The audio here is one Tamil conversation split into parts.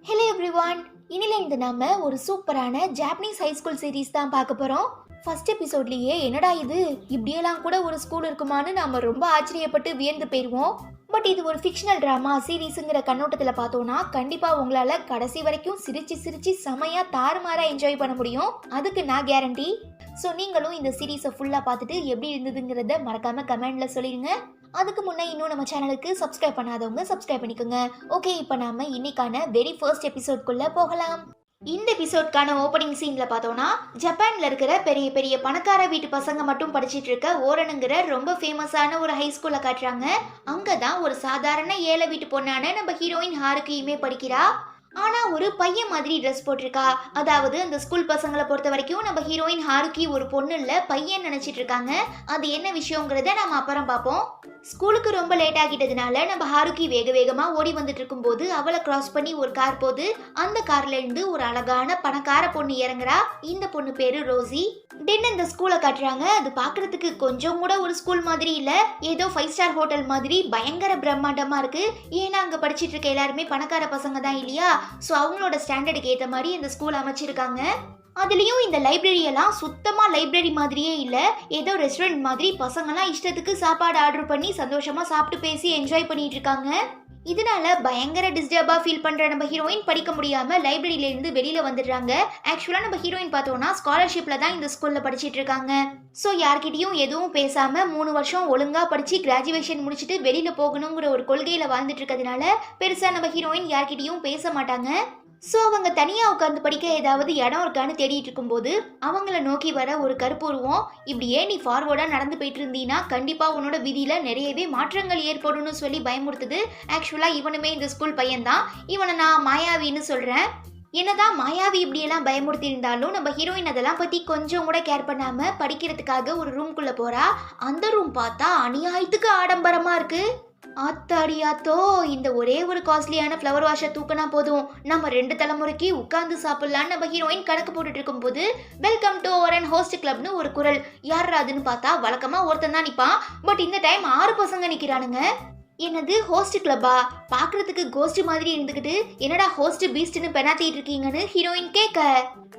ஹலோ எவ்ரிவான், இனிலேருந்து நாம ஒரு சூப்பரான ஜாப்பனீஸ் ஹை ஸ்கூல் சீரீஸ் தான் பார்க்க போறோம். ஃபர்ஸ்ட் எபிசோட்லயே என்னடா இது, இப்படியெல்லாம் கூட ஒரு ஸ்கூல் இருக்குமான்னு நாம ரொம்ப ஆச்சரியப்பட்டு வியந்து போயிருவோம். பட் இது ஒரு ஃபிக்ஷனல் டிராமா சீரீஸுங்கிற கண்ணோட்டத்துல பார்த்தோம்னா கண்டிப்பா உங்களால கடைசி வரைக்கும் சிரிச்சு சிரிச்சு செமையா தாறுமாறா என்ஜாய் பண்ண முடியும். அதுக்கு நான் கேரண்டி. ஸோ நீங்களும் இந்த சீரீஸை ஃபுல்லா பார்த்துட்டு எப்படி இருந்ததுங்கிறத மறக்காம கமெண்ட்ல சொல்லிடுங்க. அதுக்கு முன்னே இன்னும் நம்ம சேனலுக்கு சப்ஸ்கிரைப் பண்ணாதவங்க சப்ஸ்கிரைப் பண்ணிக்கோங்க. ஓகே, இப்போ நாம இன்னைக்கான வெரி ஃபர்ஸ்ட் எபிசோட்குள்ள போகலாம். இந்த எபிசோட்கான ஓப்பனிங் சீன்ல பார்த்தோம்னா ஜப்பான்ல இருக்கிற பெரிய பெரிய பணக்கார வீட்டு பசங்க மட்டும் படிச்சிட்டு இருக்க ஓரனுங்கிற ரொம்ப ஃபேமஸான ஒரு ஹை ஸ்கூல்ல காட்டுறாங்க. அங்கதான் ஒரு சாதாரண ஏழை வீட்டு பொண்ணான நம்ம ஹீரோயின் ஹாருக்கியுமே படிக்கிறா. ஆனா ஒரு பையன் மாதிரி ட்ரெஸ் போட்டிருக்கா. அதாவது அந்த ஸ்கூல் பசங்களை பொறுத்த வரைக்கும் நம்ம ஹீரோயின் ஹாருக்கி ஒரு பொண்ணு இல்ல பையன் நினைச்சிட்டு இருக்காங்க. அது என்ன விஷயங்கிறத நம்ம அப்புறம் பார்ப்போம். ஸ்கூலுக்கு ரொம்ப லேட் ஆகிட்டதுனால நம்ம ஹாருக்கி வேக வேகமா ஓடி வந்துட்டு இருக்கும் போது அவளை கிராஸ் பண்ணி ஒரு கார் போகுது. அந்த கார்ல இருந்து ஒரு அழகான பணக்கார பொண்ணு இறங்குறா. இந்த பொண்ணு பேரு ரோசி. தென் இந்த ஸ்கூலை காட்டுறாங்க. அது பாக்குறதுக்கு கொஞ்சம் கூட ஒரு ஸ்கூல் மாதிரி இல்ல, ஏதோ 5 ஸ்டார் ஹோட்டல் மாதிரி பயங்கர பிரம்மாண்டமா இருக்கு. ஏன்னா அங்க படிச்சிட்டு இருக்க எல்லாருமே பணக்கார பசங்க தான் இல்லையா. ஸோ அவங்களோட ஸ்டாண்டர்டுக்கு ஏற்ற மாதிரி இந்த ஸ்கூல் அமைச்சிருக்காங்க. அதுலேயும் இந்த லைப்ரரி எல்லாம் சுத்தமாக லைப்ரரி மாதிரியே இல்லை, ஏதோ ரெஸ்டாரண்ட் மாதிரி பசங்கள்லாம் இஷ்டத்துக்கு சாப்பாடு ஆர்டர் பண்ணி சந்தோஷமா சாப்பிட்டு பேசி என்ஜாய் பண்ணிட்டு இருக்காங்க. இதனால பயங்கர டிஸ்டர்பாக ஃபீல் பண்ணுற நம்ம ஹீரோயின் படிக்க முடியாமல் லைப்ரரியிலேருந்து வெளியில் வந்துடுறாங்க. ஆக்சுவலாக நம்ம ஹீரோயின் பார்த்தோன்னா ஸ்காலர்ஷிப்பில் தான் இந்த ஸ்கூலில் படிச்சுட்டு இருக்காங்க. ஸோ யார்கிட்டையும் எதுவும் பேசாமல் 3 வருஷம் ஒழுங்காக படித்து கிராஜுவேஷன் முடிச்சுட்டு வெளியில் போகணுங்கிற ஒரு கொள்கையில் வாழ்ந்துட்டு இருக்கிறதுனால பெருசாக நம்ம ஹீரோயின் யார்கிட்டையும் பேச மாட்டாங்க. ஸோ அவங்க தனியாக உட்காந்து படிக்க ஏதாவது இடம் இருக்கான்னு தேடிட்டு இருக்கும்போது அவங்கள நோக்கி வர ஒரு கருப்புருவம், இப்படியே நீ ஃபார்வர்டாக நடந்து போயிட்டு இருந்தீங்கன்னா கண்டிப்பாக உன்னோட விதியில் நிறையவே மாற்றங்கள் ஏற்படும்னு சொல்லி பயமுறுத்துது. ஆக்சுவலாக இவனுமே இந்த ஸ்கூல் பையன்தான். இவனை நான் மாயாவின்னு சொல்கிறேன். என்னதான் மாயாவி இப்படியெல்லாம் பயமுறுத்தி இருந்தாலும் நம்ம ஹீரோயின் அதெல்லாம் பற்றி கொஞ்சம் கூட கேர் பண்ணாமல் படிக்கிறதுக்காக ஒரு ரூம்குள்ளே போகிறா. அந்த ரூம் பார்த்தா அநியாயத்துக்கு ஆடம்பரமாக இருக்குது. ஆத்தாடியாத்தோ, இந்த ஒரே ஒரு காஸ்ட்லியான ஃப்ளவர் வாஷை தூக்கினா போதும் நம்ம 2 தலைமுறைக்கு உட்கார்ந்து சாப்பிடலான்னு நம்ம ஹீரோயின் கணக்கு போட்டுட்டு இருக்கும் போது வெல்கம் டு ஓரன் ஹோஸ்ட் கிளப்னு ஒரு குரல். யார் அதுன்னு பார்த்தா வழக்கமா ஒருத்தன் தான் நிற்பான். பட் இந்த டைம் 6 பசங்க நிற்கிறானுங்க. என்னது ஹோஸ்ட் கிளப்பா? பாக்குறதுக்கு கோஸ்ட் மாதிரி இருந்துக்கிட்டு என்னடா ஹோஸ்ட் பீஸ்ட்னு பெனாத்திட்டு இருக்கீங்கன்னு ஹீரோயின் கேட்க,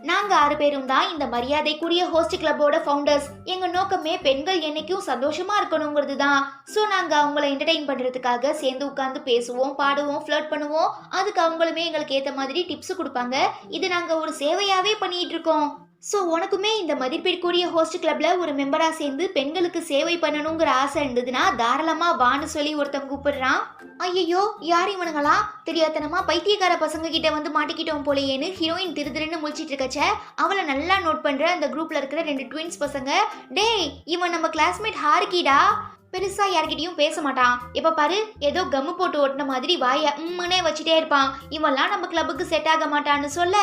நாங்க 6 பேரும் தான் இந்த மரியாதைக்குரிய ஹோஸ்ட் கிளப்போட ஃபவுண்டர்ஸ். எங்க நோக்கமே பெண்கள் என்னைக்கும் சந்தோஷமா இருக்கணுங்கிறது தான். ஸோ நாங்க அவங்கள என்டர்டெயின் பண்றதுக்காக சேர்ந்து உட்கார்ந்து பேசுவோம், பாடுவோம், ஃப்ளர்ட் பண்ணுவோம். அதுக்கு அவங்களுமே எங்களுக்கு ஏத்த மாதிரி டிப்ஸ் கொடுப்பாங்க. இது நாங்க ஒரு சேவையாவே பண்ணிட்டு இருக்கோம். ஸோ உனக்குமே இந்த மதிப்பிற்குரிய ஹோஸ்ட் கிளப்ல ஒரு மெம்பராக சேர்ந்து பெண்களுக்கு சேவை பண்ணணுங்கிற ஆசை இருந்ததுன்னா தாராளமாக வான்னு சொல்லி ஒருத்தன் கூப்பிடுறான். ஐயோ, யார் இவனுங்களா? தெரியாதனமா பைத்தியக்கார பசங்க கிட்ட வந்து மாட்டிக்கிட்டோம் போலேயேன்னு ஹீரோயின் திருன்னு முழிச்சிட்டு இருக்கச்ச அவளை நல்லா நோட் பண்ற அந்த குரூப்ல இருக்கிற 2 ட்வின்ஸ் பசங்க, டேய் இவன் நம்ம கிளாஸ்மேட் ஹாருக்கிடா. பெருசா யார்கிட்டயும் பேச மாட்டான். எப்ப பாரு ஏதோ கம்மு போட்டு ஓட்டின மாதிரி வாய உம்முனே வச்சுட்டே இருப்பான். இவெல்லாம் நம்ம கிளப்புக்கு செட் ஆக மாட்டான்னு சொல்ல,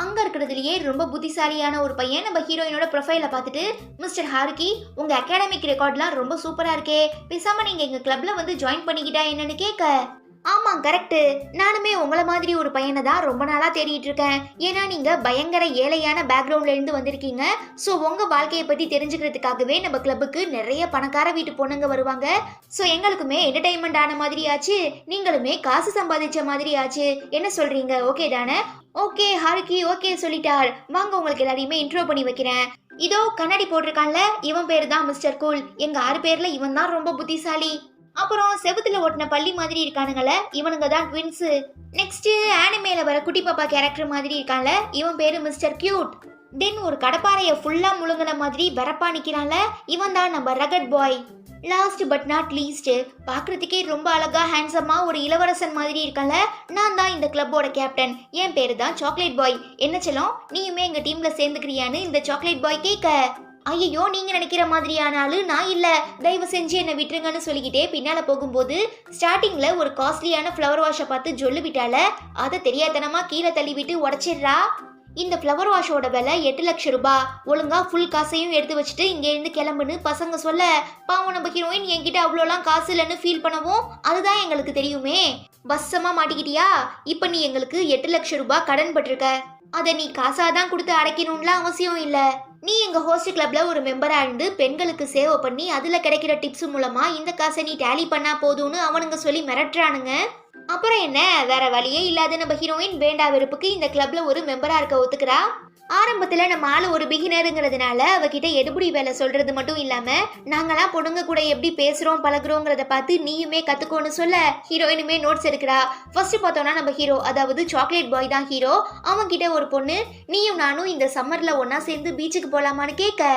அங்க இருக்கிறதுலயே ரொம்ப புத்திசாலியான ஒரு பையன் நம்ம ஹீரோயினோட ப்ரொஃபைல பார்த்துட்டு, மிஸ்டர் ஹாருக்கி, உங்க அகாடமிக் ரெக்கார்ட்லாம் ரொம்ப சூப்பரா இருக்கே, பேசாம நீங்க எங்க கிளப்ல வந்து ஜாயின் பண்ணிக்கிட்டா என்னன்னு கேட்க, ஆமா கரெக்ட், நானுமே உங்களை மாதிரி ஒரு பையனை தான் ரொம்ப நாளா தேடிட்டு இருக்கேன். ஏன்னா நீங்க பயங்கர ஏழையான பேக்ரவுண்ட்ல இருந்து வந்திருக்கீங்க. ஸோ உங்க வாழ்க்கையை பத்தி தெரிஞ்சுக்கிறதுக்காகவே நம்ம கிளப்புக்கு நிறைய பணக்கார வீட்டு பொண்ணுங்க வருவாங்க. ஸோ எங்களுக்குமே என்டர்டைன்மெண்ட் ஆன மாதிரி ஆச்சு, நீங்களுமே காசு சம்பாதிச்ச மாதிரி ஆச்சு. என்ன சொல்றீங்க? ஓகே தானே? ஓகே ஹாருக்கி ஓகே சொல்லிட்டார். வாங்க உங்களுக்கு எல்லாரையுமே இன்ட்ரோ பண்ணி வைக்கிறேன். இதோ கண்ணாடி போட்டிருக்கான்ல, இவன் பேரு தான் மிஸ்டர் கூல். எங்க 6 பேர்ல இவன் தான் ரொம்ப புத்திசாலி. அப்புறம் செவுத்துல ஓட்டின பள்ளி மாதிரி இருக்கானுங்கள, இவனுங்க தான் ட்வின்ஸ். நெக்ஸ்ட் ஆனிமேல வர குட்டி பாப்பா கேரக்டர் மாதிரி இருக்கான்ல, இவன் பேரு மிஸ்டர் கியூட். தென் ஒரு கடப்பாறைய ஃபுல்லா முழுங்கின மாதிரி வரப்பா நிக்கிறான்ல, இவன் தான் நம்ம rugged bye. Last but not least, பாக்குறதுக்கே ரொம்ப அழகா ஹேண்ட்ஸமா ஒரு இளவரசன் மாதிரி இருக்கான்ல, நான் தான் இந்த கிளப்போட கேப்டன். என் பேரு தான் சாக்லேட் பாய். என்ன செல்லம், நீயுமே எங்க டீம்ல சேர்ந்துக்கிறியான்னு இந்த சாக்லேட் பாய் கேட்க, ஐயோ நீங்க நினைக்கிற மாதிரியான ஆளு நான் இல்ல, தயவு செஞ்சு என்ன விட்டுருங்கன்னு சொல்லிக்கிட்டே பின்னால போகும்போது ஸ்டார்டிங்ல ஒரு காஸ்ட்லியான ஃப்ளவர் வாஷை பார்த்து ஜொல்லு விட்டால, அதை தெரியாதனமா கீழே தள்ளி விட்டு உடச்சிடுறா. இந்த ஃப்ளவர் வாஷோட விலை 8 லட்சம் ரூபாய். ஒழுங்கா ஃபுல் காசையும் எடுத்து வச்சுட்டு இங்க இருந்து கிளம்புன்னு பசங்க சொல்ல, பாவம் நம்ம ஹீரோயின் என்கிட்ட அவ்வளோலாம் காசு இல்லைன்னு ஃபீல் பண்ணவும், அதுதான் எங்களுக்கு தெரியுமே. வசமா மாட்டிக்கிட்டியா? இப்ப நீ எங்களுக்கு 8 லட்சம் ரூபாய் கடன் பட்டிருக்க. அதை நீ காசாதான் கொடுத்து அடைக்கணும்லாம் அவசியம் இல்ல. நீ எங்க ஹோஸ்ட் கிளப்ல ஒரு மெம்பரா இருந்து பெண்களுக்கு சேவை பண்ணி அதுல கிடைக்கிற டிப்ஸ் மூலமா இந்த காசை நீ டேலி பண்ணா போதும்னு அவனுங்க சொல்லி மிரட்டுறானுங்க. அப்புறம் என்ன, வேற வழியே இல்லாத நம்ம ஹீரோயின் வேண்டா வெறுப்புக்கு இந்த கிளப்ல ஒரு மெம்பரா இருக்க ஒத்துக்கிறா. ஆரம்பத்துல நம்ம ஆளு ஒரு பிகினருங்கிறதுனால அவகிட்ட எடுபடி வேலை சொல்றது மட்டும் இல்லாம நாங்களாம் பொண்ணுங்க கூட எப்படி பேசுறோம் பழகுறோங்கிறத பார்த்து நீயுமே கத்துக்கோன்னு சொல்ல ஹீரோயினுமே நோட்ஸ் எடுக்கிறா. ஃபர்ஸ்ட் பார்த்தோம்னா நம்ம ஹீரோ, அதாவது சாக்லேட் பாய் தான் ஹீரோ. அவன் கிட்ட ஒரு பொண்ணு, நீயும் நானும் இந்த சம்மர்ல ஒன்னா சேர்ந்து பீச்சுக்கு போலாமான்னு கேட்க,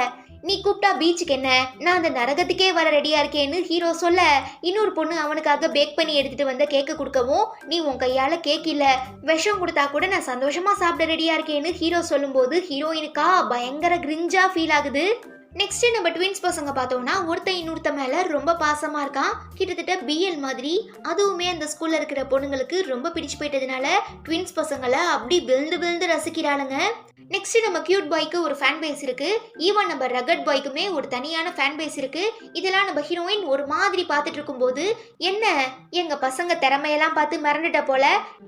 நீ கூப்பிட்டா பீச்சுக்கு என்ன, நான் அந்த நரகத்துக்கே வர ரெடியா இருக்கேன்னு ஹீரோ சொல்ல, இன்னொரு பொண்ணு அவனுக்காக பேக் பண்ணி எடுத்துட்டு வந்த கேக்க கொடுக்கவும், நீ உன் கையால கேக் இல்ல விஷம் கொடுத்தா கூட நான் சந்தோஷமா சாப்பிட ரெடியா இருக்கேன்னு ஹீரோ சொல்லும்போது ஹீரோயினுக்கா பயங்கர கிரிஞ்சா ஃபீல் ஆகுது. நெக்ஸ்ட் நம்ம ட்வின்ஸ் பசங்க பார்த்தோம்னா ஒருத்தன் இன்னொருத்த மேல ரொம்ப பாசமா இருக்கான். கிட்டத்தட்ட பிஎல் மாதிரி. அதுவுமே அந்த ஸ்கூல்ல இருக்கிற பொண்ணுங்களுக்கு ரொம்ப பிடிச்சு போயிட்டதுனால ட்வின்ஸ் பசங்களை அப்படி விழுந்து விழுந்து ரசிக்கிறாளுங்க. நெக்ஸ்ட் நம்ம கியூட் பாய்க்கு ஒரு ஃபேன் பேஸ் இருக்கு. ஈவன் நம்ம ரகட் பாய்க்குமே ஒரு தனியான ஃபேன் பேஸ் இருக்கு. இதெல்லாம் நம்ம ஹீரோயின் ஒரு மாதிரி பார்த்துட்டு இருக்கும்போது, என்ன எங்க பசங்க திறமையெல்லாம் பார்த்து மிரண்டுட்ட போல,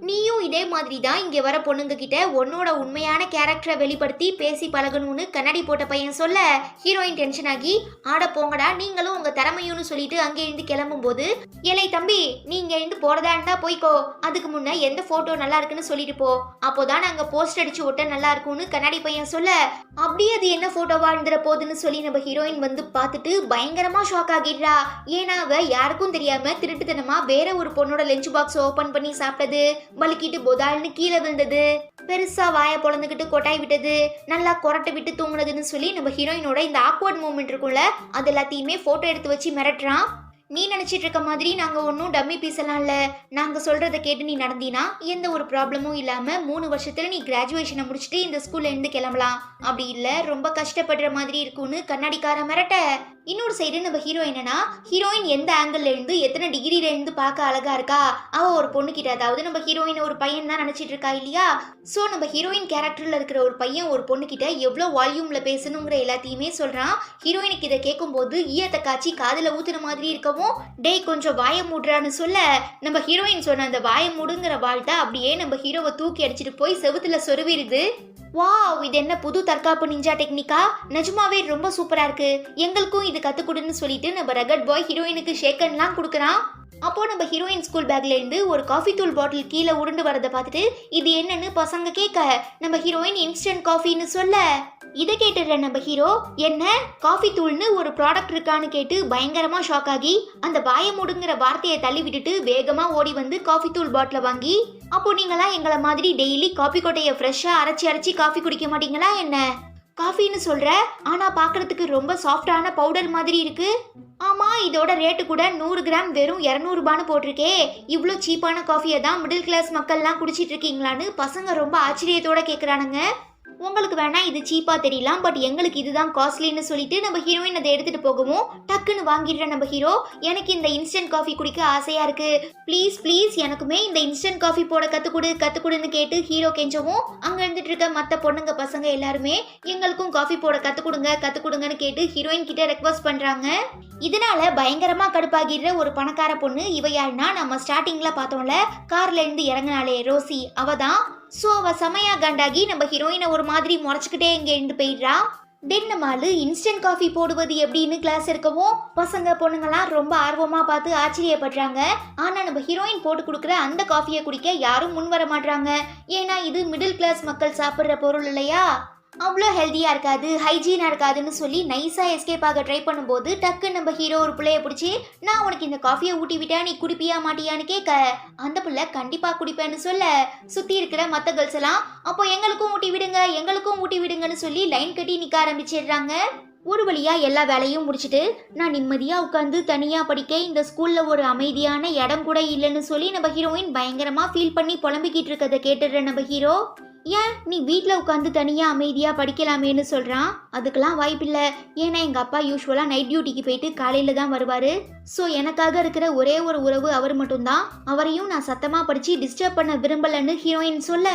நீயும் இதே மாதிரி தான் இங்க வர பொண்ணுங்க கிட்ட உன்னோட உண்மையான கேரக்டரை வெளிப்படுத்தி பேசி பழகணும்னு கண்ணாடி போட்ட பையன் சொல்ல, ஹீரோயின் டென்ஷன் ஆகி, ஆட போங்கடா நீங்களும் உங்க திறமையும்னு சொல்லிட்டு அங்கே இருந்து கிளம்பும் போது, ஏலை தம்பி நீங்க இருந்து போறதா இருந்தா போய்க்கோ, அதுக்கு முன்ன எந்த போட்டோ நல்லா இருக்குன்னு சொல்லிட்டு போ, அப்போதான் நாங்க போஸ்ட் அடிச்சு ஒட்ட நல்லா இருக்கும்னு கண்ணாடி பையன் சொல்ல, அப்படியே அது என்ன போட்டோவா இருந்துற போதுன்னு சொல்லி நம்ம ஹீரோயின் வந்து பார்த்துட்டு பயங்கரமா ஷாக் ஆகிடுறா. ஏன்னா அவ யாருக்கும் தெரியாம திருட்டுத்தனமா வேற ஒரு பொண்ணோட லஞ்ச் பாக்ஸ் ஓபன் பண்ணி சாப்பிட்டது, வலிக்கிட்டு பொதால்னு கீழே விழுந்தது, பெருசா வாய பொழந்துக்கிட்டு கொட்டாய் விட்டது, நல்லா கொரட்டை விட்டு தூங்குனதுன்னு சொல்லி நம்ம ஹீரோயினோட இந்த ஆக்வர்ட் மூமெண்ட் இருக்கும்ல, அது எல்லாத்தையுமே போட்டோ எடுத்து வச்சு மிரட்டுறான். நீ நினைச்சிட்டு இருக்க மாதிரி நாங்க ஒன்னும் டம்மி பீஸ் எல்லாம் இல்ல, நாங்க சொல்றதை கேட்டு நீ நடந்தீனா எந்த ஒரு ப்ராப்ளமும் இல்லாம 3 வருஷத்துல நீ கிராஜுவேஷனை முடிச்சுட்டு இந்த ஸ்கூல்ல இருந்து கிளம்பலாம். அப்படி இல்ல ரொம்ப கஷ்டப்படுற மாதிரி இருக்கும்னு கண்ணாடிக்கார மிரட்ட, இன்னொரு சைடு நம்ம ஹீரோ என்னன்னா, ஹீரோயின் எந்த ஆங்கிள் இருந்து எத்தனை டிகிரில இருந்து பார்க்க அழகா இருக்கா, அவ ஒரு பொண்ணு கிட்ட, அதாவது நம்ம ஹீரோயின் ஒரு பையன் தான் நினைச்சிட்டு இருக்கா இல்லையா. சோ நம்ம ஹீரோயின் கேரக்டர்ல இருக்கிற ஒரு பையன் ஒரு பொண்ணு கிட்ட எவ்வளவு வால்யூம்ல பேசணுங்கிற எல்லாத்தையுமே சொல்றான். ஹீரோயினுக்கு இதை கேட்கும் போது ஈயத்தை காய்ச்சி காதுல ஊத்துற மாதிரி இருக்கவும், டேய் கொஞ்சம் வாய மூடுறான்னு சொல்ல, நம்ம ஹீரோயின் சொன்ன அந்த வாய மூடுங்கிற வாழ்த்தை அப்படியே நம்ம ஹீரோவை தூக்கி அடிச்சிட்டு போய் செவுத்துல சொருவிடுது. வாவ், இது என்ன புது தற்காப்பு நிஞ்சா டெக்னிக்கா, நிஜமாவே ரொம்ப சூப்பரா இருக்கு, எங்களுக்கும் இது கத்துக்கொடுன்னு சொல்லிட்டு நம்ம ரகட் பாய் ஹீரோயினுக்கு ஷேக்கன்லாம் கொடுக்குறான். அப்போ நம்ம ஹீரோயின் ஸ்கூல் பேக்ல இருந்து ஒரு காஃபி தூள் பாட்டில் கீழே உருண்டு வரதை பார்த்துட்டு இது என்னன்னு பசங்க கேட்க, நம்ம ஹீரோயின் இன்ஸ்டன்ட் காஃபின்னு சொல்ல, இதை கேட்டுடுற நம்ம ஹீரோ, என்ன காஃபி தூள்னு ஒரு ப்ராடக்ட் இருக்கான்னு கேட்டு பயங்கரமா ஷாக் ஆகி அந்த வாய மூடுங்கிற வார்த்தையை தள்ளி விட்டுட்டு வேகமா ஓடி வந்து காஃபி தூள் பாட்டில வாங்கி, அப்போ நீங்களா எங்களை மாதிரி டெய்லி காஃபி கொட்டையை ஃப்ரெஷ்ஷா அரைச்சி காஃபி குடிக்க மாட்டீங்களா என்ன? காஃபின்னு சொல்ற, ஆனா பாக்குறதுக்கு ரொம்ப சாஃப்டான பவுடர் மாதிரி இருக்கு. ஆமா, இதோட ரேட்டு கூட 100 கிராம் வெறும் 200 ரூபான்னு போட்டிருக்கே, இவ்வளோ சீப்பான காஃபியை தான் மிடில் கிளாஸ் மக்கள்லாம் குடிச்சிட்டு இருக்கீங்களான்னு பசங்க ரொம்ப ஆச்சரியத்தோட கேட்குறானுங்க. உங்களுக்கு வேணா இது சீப்பா தெரியலாம், பட் எங்களுக்கு இதுதான் காஸ்ட்லின்னு சொல்லிட்டு நம்ம ஹீரோயின் அதை எடுத்துட்டு போகவும் டக்குன்னு வாங்கிடுற நம்ம ஹீரோ, எனக்கு இந்த இன்ஸ்டன்ட் காஃபி குடிக்க ஆசையா இருக்கு, ப்ளீஸ் ப்ளீஸ் எனக்குமே இந்த இன்ஸ்டன்ட் காஃபி போட கத்துக்கொடுன்னு கேட்டு ஹீரோ கெஞ்சவும், அங்க இருந்துட்டு இருக்க மற்ற பொண்ணுங்க பசங்க எல்லாருமே எங்களுக்கும் காஃபி போட கத்துக்கொடுங்கன்னு கேட்டு ஹீரோயின் கிட்ட ரெக்வஸ்ட் பண்றாங்க. இதனால பயங்கரமா கடுப்பாகிடுற ஒரு பணக்கார பொண்ணு, இவ யாருன்னா நம்ம ஸ்டார்டிங்ல பார்த்தோம்ல கார்ல இருந்து இறங்கினாலே ரோசி, அவதான். சோ அவ செமையா கண்டாகி நம்ம ஹீரோயினை ஒரு மாதிரி முறைச்சுக்கிட்டே இங்க இருந்து போயிடுறா. தென் நம்மளு இன்ஸ்டன்ட் காஃபி போடுவது எப்படின்னு கிளாஸ் இருக்கவும் பசங்க பொண்ணுங்கலாம் ரொம்ப ஆர்வமா பார்த்து ஆச்சரியப்படுறாங்க. ஆனா நம்ம ஹீரோயின் போட்டு கொடுக்குற அந்த காஃபியை குடிக்க யாரும் முன் வர மாட்டாங்க. ஏன்னா இது மிடில் கிளாஸ் மக்கள் சாப்பிட்ற பொருள் இல்லையா, அவ்வளோ ஹெல்த்தியாக இருக்காது, ஹைஜீனாக இருக்காதுன்னு சொல்லி நைஸாக எஸ்கேப் ஆக ட்ரை பண்ணும்போது டக்கு நம்ம ஹீரோ ஒரு பிள்ளைய பிடிச்சி, நான் உனக்கு இந்த காஃபியை ஊட்டி விட்டா நீ குடிப்பியா மாட்டியான்னு கேட்க, அந்த பிள்ளை கண்டிப்பாக குடிப்பேன்னு சொல்ல, சுற்றி இருக்கிற மற்ற கேர்ள்ஸ் எல்லாம் அப்போ எங்களுக்கும் ஊட்டி விடுங்கன்னு சொல்லி லைன் கட்டி நிற்க ஆரம்பிச்சிடுறாங்க. ஒரு வழியா எல்லா வேலையும் முடிச்சுட்டு நான் நிம்மதியா உட்காந்து தனியா படிக்க இந்த ஸ்கூல்ல ஒரு அமைதியான இடம் கூட இல்லைன்னு சொல்லி நம்ம ஹீரோயின் பயங்கரமா ஃபீல் பண்ணி புலம்பிக்கிட்டு இருக்கதை கேட்டுடுற நம்ம ஹீரோ, ஏன் நீ வீட்டில் உட்காந்து தனியாக அமைதியாக படிக்கலாமேன்னு சொல்கிறான். அதுக்கெல்லாம் வாய்ப்பில்லை, ஏன்னா எங்கள் அப்பா யூஸ்வலாக நைட் டியூட்டிக்கு போயிட்டு காலையில் தான் வருவார். ஸோ எனக்காக இருக்கிற ஒரே ஒரு உறவு அவர் மட்டும்தான், அவரையும் நான் சத்தமாக படித்து டிஸ்டர்ப் பண்ண விரும்பலைன்னு ஹீரோயின் சொல்ல,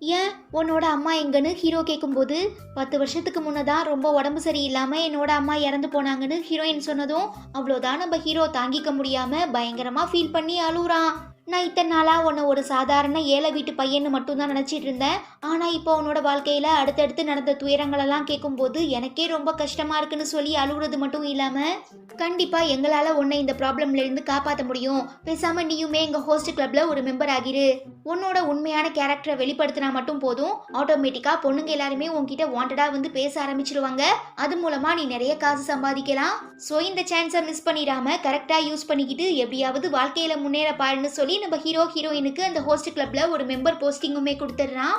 ஏன் உன்னோட அம்மா எங்கன்னு ஹீரோ கேட்கும்போது 10 வருஷத்துக்கு முன்னதான் ரொம்ப உடம்பு சரியில்லாம என்னோட அம்மா இறந்து போனாங்கன்னு ஹீரோயின் சொன்னதும் அவ்வளோதான் நம்ம ஹீரோ தாங்கிக்க முடியாம பயங்கரமா ஃபீல் பண்ணி அழுகுறான். நான் இத்தனை நாளாக உன்னை ஒரு சாதாரண ஏழை வீட்டு பையன்னு மட்டும்தான் நினச்சிட்டு இருந்தேன். ஆனால் இப்போ உன்னோட வாழ்க்கையில் அடுத்தடுத்து நடந்த துயரங்களெல்லாம் கேட்கும்போது எனக்கே ரொம்ப கஷ்டமாக இருக்குன்னு சொல்லி அழுகுறது மட்டும் இல்லாமல் கண்டிப்பாக எங்களால் உன்னை இந்த ப்ராப்ளம்லேருந்து காப்பாற்ற முடியும். பேசாமல் நீயுமே எங்கள் ஹோஸ்ட் கிளப்பில் ஒரு மெம்பர் ஆகிரு. உன்னோட உண்மையான கேரக்டரை வெளிப்படுத்தினா மட்டும் போதும், ஆட்டோமேட்டிக்காக பொண்ணுங்க எல்லாருமே உன்கிட்ட வாண்டடாக வந்து பேச ஆரம்பிச்சிருவாங்க. அது மூலமாக நீ நிறைய காசு சம்பாதிக்கலாம். ஸோ இந்த சான்ஸை மிஸ் பண்ணிடாமல் கரெக்டாக யூஸ் பண்ணிக்கிட்டு எப்படியாவது வாழ்க்கையில் முன்னேற பாருன்னு சொல்லி நம்ம ஹீரோயினுக்கு அந்த ஹோஸ்ட் கிளப்ல ஒரு மெம்பர் போஸ்டிங்குமே கொடுத்துட்றான்.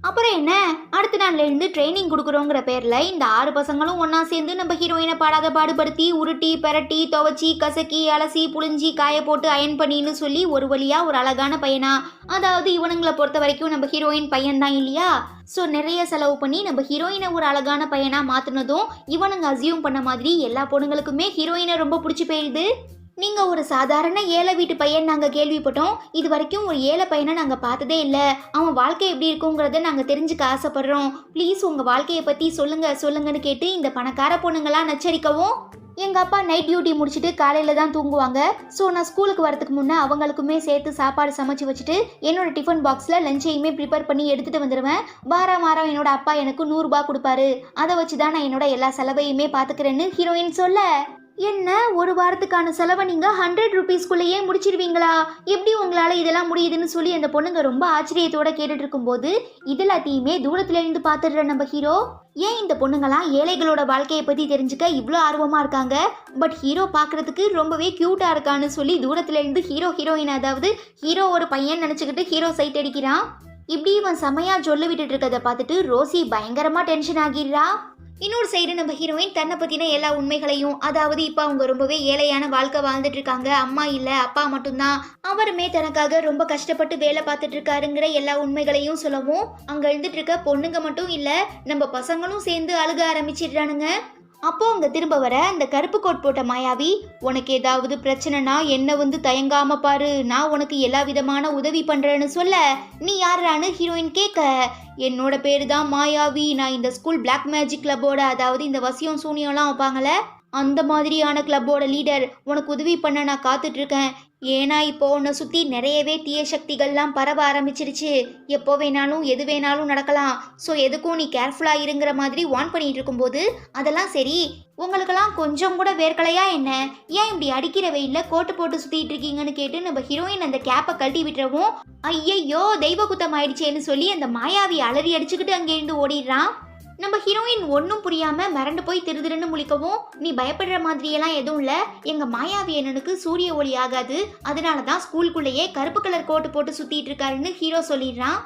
அப்புறம் என்ன, அடுத்த நாள்ல இருந்து ட்ரைனிங் கொடுக்குறோங்கிற பேர்ல இந்த 6 பசங்களும் ஒன்னா சேர்ந்து நம்ம ஹீரோயினை பாடாத பாடுபடுத்தி உருட்டி பெரட்டி துவச்சி கசக்கி அலசி புளிஞ்சி காய போட்டு அயன் பண்ணின்னு சொல்லி ஒரு வழியா ஒரு அழகான பையனா, அதாவது இவனுங்களை பொறுத்த வரைக்கும் நம்ம ஹீரோயின் பையன் தான் இல்லையா. ஸோ நிறைய செலவு பண்ணி நம்ம ஹீரோயினை ஒரு அழகான பையனா மாத்தினதும் இவனுங்க அசியூம் பண்ண மாதிரி எல்லா பொண்ணுங்களுக்குமே ஹீரோயினை ரொம்ப பிடிச்சி போயிடுது. நீங்கள் ஒரு சாதாரண ஏழை வீட்டு பையன் நாங்கள் கேள்விப்பட்டோம், இது வரைக்கும் ஒரு ஏழை பையனை நாங்கள் பார்த்ததே இல்லை, அவன் வாழ்க்கை எப்படி இருக்குங்கிறத நாங்கள் தெரிஞ்சுக்க ஆசைப்படுறோம், ப்ளீஸ் உங்கள் வாழ்க்கையை பற்றி சொல்லுங்கன்னு கேட்டு இந்த பணக்கார பொண்ணுங்களாம் நச்சரிக்கவும், எங்கள் அப்பா நைட் டியூட்டி முடிச்சுட்டு காலையில் தான் தூங்குவாங்க. ஸோ நான் ஸ்கூலுக்கு வரதுக்கு முன்னே அவங்களுக்குமே சேர்த்து சாப்பாடு சமைச்சு வச்சுட்டு என்னோட டிஃபன் பாக்ஸில் லஞ்சையுமே ப்ரிப்பேர் பண்ணி எடுத்துகிட்டு வந்துடுவேன். வாரம் என்னோட அப்பா எனக்கு 100 ரூபாய் கொடுப்பாரு, அதை வச்சு தான் நான் என்னோட எல்லா செலவையுமே பார்த்துக்கிறேன்னு ஹீரோயின் சொல்ல, என்ன ஒரு வாரத்துக்கான செலவை நீங்கள் 100 ரூபீஸ்குள்ளேயே முடிச்சிருவீங்களா, எப்படி உங்களால் இதெல்லாம் முடியுதுன்னு சொல்லி அந்த பொண்ணுங்க ரொம்ப ஆச்சரியத்தோட கேட்டுட்டு இருக்கும்போது இதெல்லாத்தையுமே தூரத்துல இருந்து பார்த்துடுற நம்ம ஹீரோ, ஏன் இந்த பொண்ணுங்களாம் ஏழைகளோட வாழ்க்கையை பற்றி தெரிஞ்சுக்க இவ்வளோ ஆர்வமாக இருக்காங்க, பட் ஹீரோ பார்க்குறதுக்கு ரொம்பவே க்யூட்டாக இருக்கான்னு சொல்லி தூரத்துல இருந்து ஹீரோயின், அதாவது ஹீரோ ஒரு பையன் நினச்சிக்கிட்டு ஹீரோ சைட் அடிக்கிறான். இப்படி இவன் செமையா சொல்ல விட்டுட்டு இருக்கதை பார்த்துட்டு ரோசி பயங்கரமாக டென்ஷன் ஆகிடுறா. இன்னொரு சைடு நம்ம ஹீரோயின் தன்னை பற்றின எல்லா உண்மைகளையும், அதாவது இப்போ அவங்க ரொம்பவே ஏழையான வாழ்க்கை வாழ்ந்துட்டு இருக்காங்க, அம்மா இல்லை அப்பா மட்டும்தான், அவருமே தனக்காக ரொம்ப கஷ்டப்பட்டு வேலை பார்த்துட்டு இருக்காருங்கிற எல்லா உண்மைகளையும் சொல்லவும் அங்கே இருந்துட்டு இருக்க பொண்ணுங்க மட்டும் இல்லை நம்ம பசங்களும் சேர்ந்து அழுக ஆரம்பிச்சிடுறானுங்க. அப்போ அங்கே திரும்ப வர அந்த கருப்பு கோட் போட்ட மாயாவி, உனக்கு ஏதாவது பிரச்சனைனா என்ன வந்து தயங்காம பாரு, நான் உனக்கு எல்லா விதமான உதவி பண்றேன்னு சொல்ல, நீ யாரான்னு ஹீரோயின் கேட்க, என்னோட பேரு தான் மாயாவி, நான் இந்த ஸ்கூல் பிளாக் மேஜிக் கிளப்போட, அதாவது இந்த வசியம் சூனியம்லாம் வைப்பாங்களே அந்த மாதிரியான கிளப்போட லீடர், உனக்கு உதவி பண்ண நான் காத்துட்டு இருக்கேன். ஏன்னா இப்போ உன்னை சுற்றி நிறையவே தீய சக்திகள்லாம் பரவ ஆரம்பிச்சிருச்சு, எப்போ வேணாலும் எது வேணாலும் நடக்கலாம், ஸோ எதுக்கும் நீ கேர்ஃபுல்லாக இருங்கிற மாதிரி வார்ன் பண்ணிட்டு இருக்கும்போது, அதெல்லாம் சரி உங்களுக்கெல்லாம் கொஞ்சம் கூட வேர்க்கலையா என்ன, ஏன் இப்படி அடிக்கிற வெயிலில் கோட்டு போட்டு சுற்றிட்டு இருக்கீங்கன்னு கேட்டு நம்ம ஹீரோயின் அந்த கேப்பை கழட்டி விட்டுறவும், ஐயையோ தெய்வ குத்தம் ஆயிடுச்சேன்னு சொல்லி அந்த மாயாவி அலறி அடிச்சுக்கிட்டு அங்கேருந்து ஓடிடுறான். நம்ம ஹீரோயின் ஒன்றும் புரியாம மிரண்டு போய் திருதிருன்னு முழிக்கவும், நீ பயப்படுற மாதிரியெல்லாம் எதுவும் இல்லை, எங்க மாயாவி அண்ணனுக்கு சூரிய ஒளி ஆகாது, அதனால தான் ஸ்கூலுக்குள்ளேயே கருப்பு கலர் கோட்டு போட்டு சுத்திட்டு இருக்காருன்னு ஹீரோ சொல்லிடுறான்.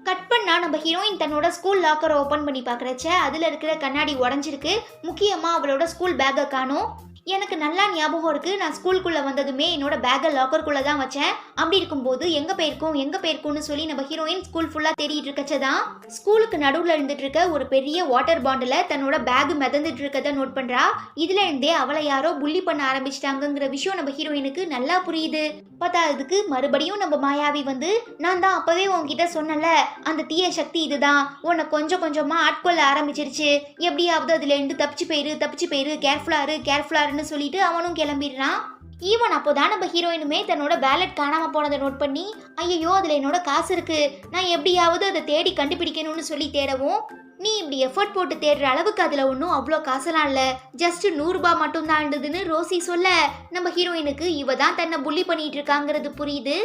கட் பண்ணா நம்ம ஹீரோயின் தன்னோட ஸ்கூல் லாக்கரை ஓப்பன் பண்ணி பார்க்குறச்ச அதில் இருக்கிற கண்ணாடி உடஞ்சிருக்கு, முக்கியமாக அவளோட ஸ்கூல் பேக்கை காணும். எனக்கு நல்லா ஞாபகம் இருக்குது, நான் ஸ்கூலுக்குள்ளே வந்ததுமே என்னோட பேக்கை லாக்கருக்குள்ளே தான் வச்சேன், அப்படி இருக்கும்போது எங்கே போயிருக்கும்னு சொல்லி நம்ம ஹீரோயின் ஸ்கூல் ஃபுல்லாக தேடிட்டு இருக்கச்சதான் ஸ்கூலுக்கு நடுவில் இருந்துட்டு இருக்க ஒரு பெரிய வாட்டர் பாண்டில் தன்னோட பேக் மிதந்துட்டு இருக்கதை நோட் பண்ணுறா. இதுல இருந்தே அவளை யாரோ புள்ளி பண்ண ஆரம்பிச்சிட்டாங்கிற விஷயம் நம்ம ஹீரோயினுக்கு நல்லா புரியுது. பத்தாததுக்கு மறுபடியும் நம்ம மாயாவி வந்து, நான் தான் அப்பவே உன்கிட்ட சொன்னல அந்த தீய சக்தி இதுதான் உன்னை கொஞ்சம் கொஞ்சமாக ஆட்கொள்ள ஆரம்பிச்சிருச்சு, எப்படியாவது அதுல இருந்து தப்பிச்சு போயிரு கேர்ஃபுல்லாருன்னு சொல்லிட்டு அவனும் கிளம்பிடுறான். ஈவன் அப்போதான் நம்ம ஹீரோயினுமே தன்னோட வேலட் காணாம போனதை நோட் பண்ணி, ஐயோ அதுல என்னோட காசு இருக்கு, நான் எப்படியாவது அதை தேடி கண்டுபிடிக்கணும்னு சொல்லி தேடவும், நீ இப்படி எஃபர்ட் போட்டு தேடுற அளவுக்கு அதுல ஒன்றும் அவ்வளோ காசெல்லாம் இல்லை, ஜஸ்ட் 100 ரூபாய் மட்டும் தான் இருந்ததுன்னு ரோசி சொல்ல, நம்ம ஹீரோயினுக்கு இவ தான் தன்னை புள்ளி பண்ணிட்டு இருக்காங்கிறது புரியுது.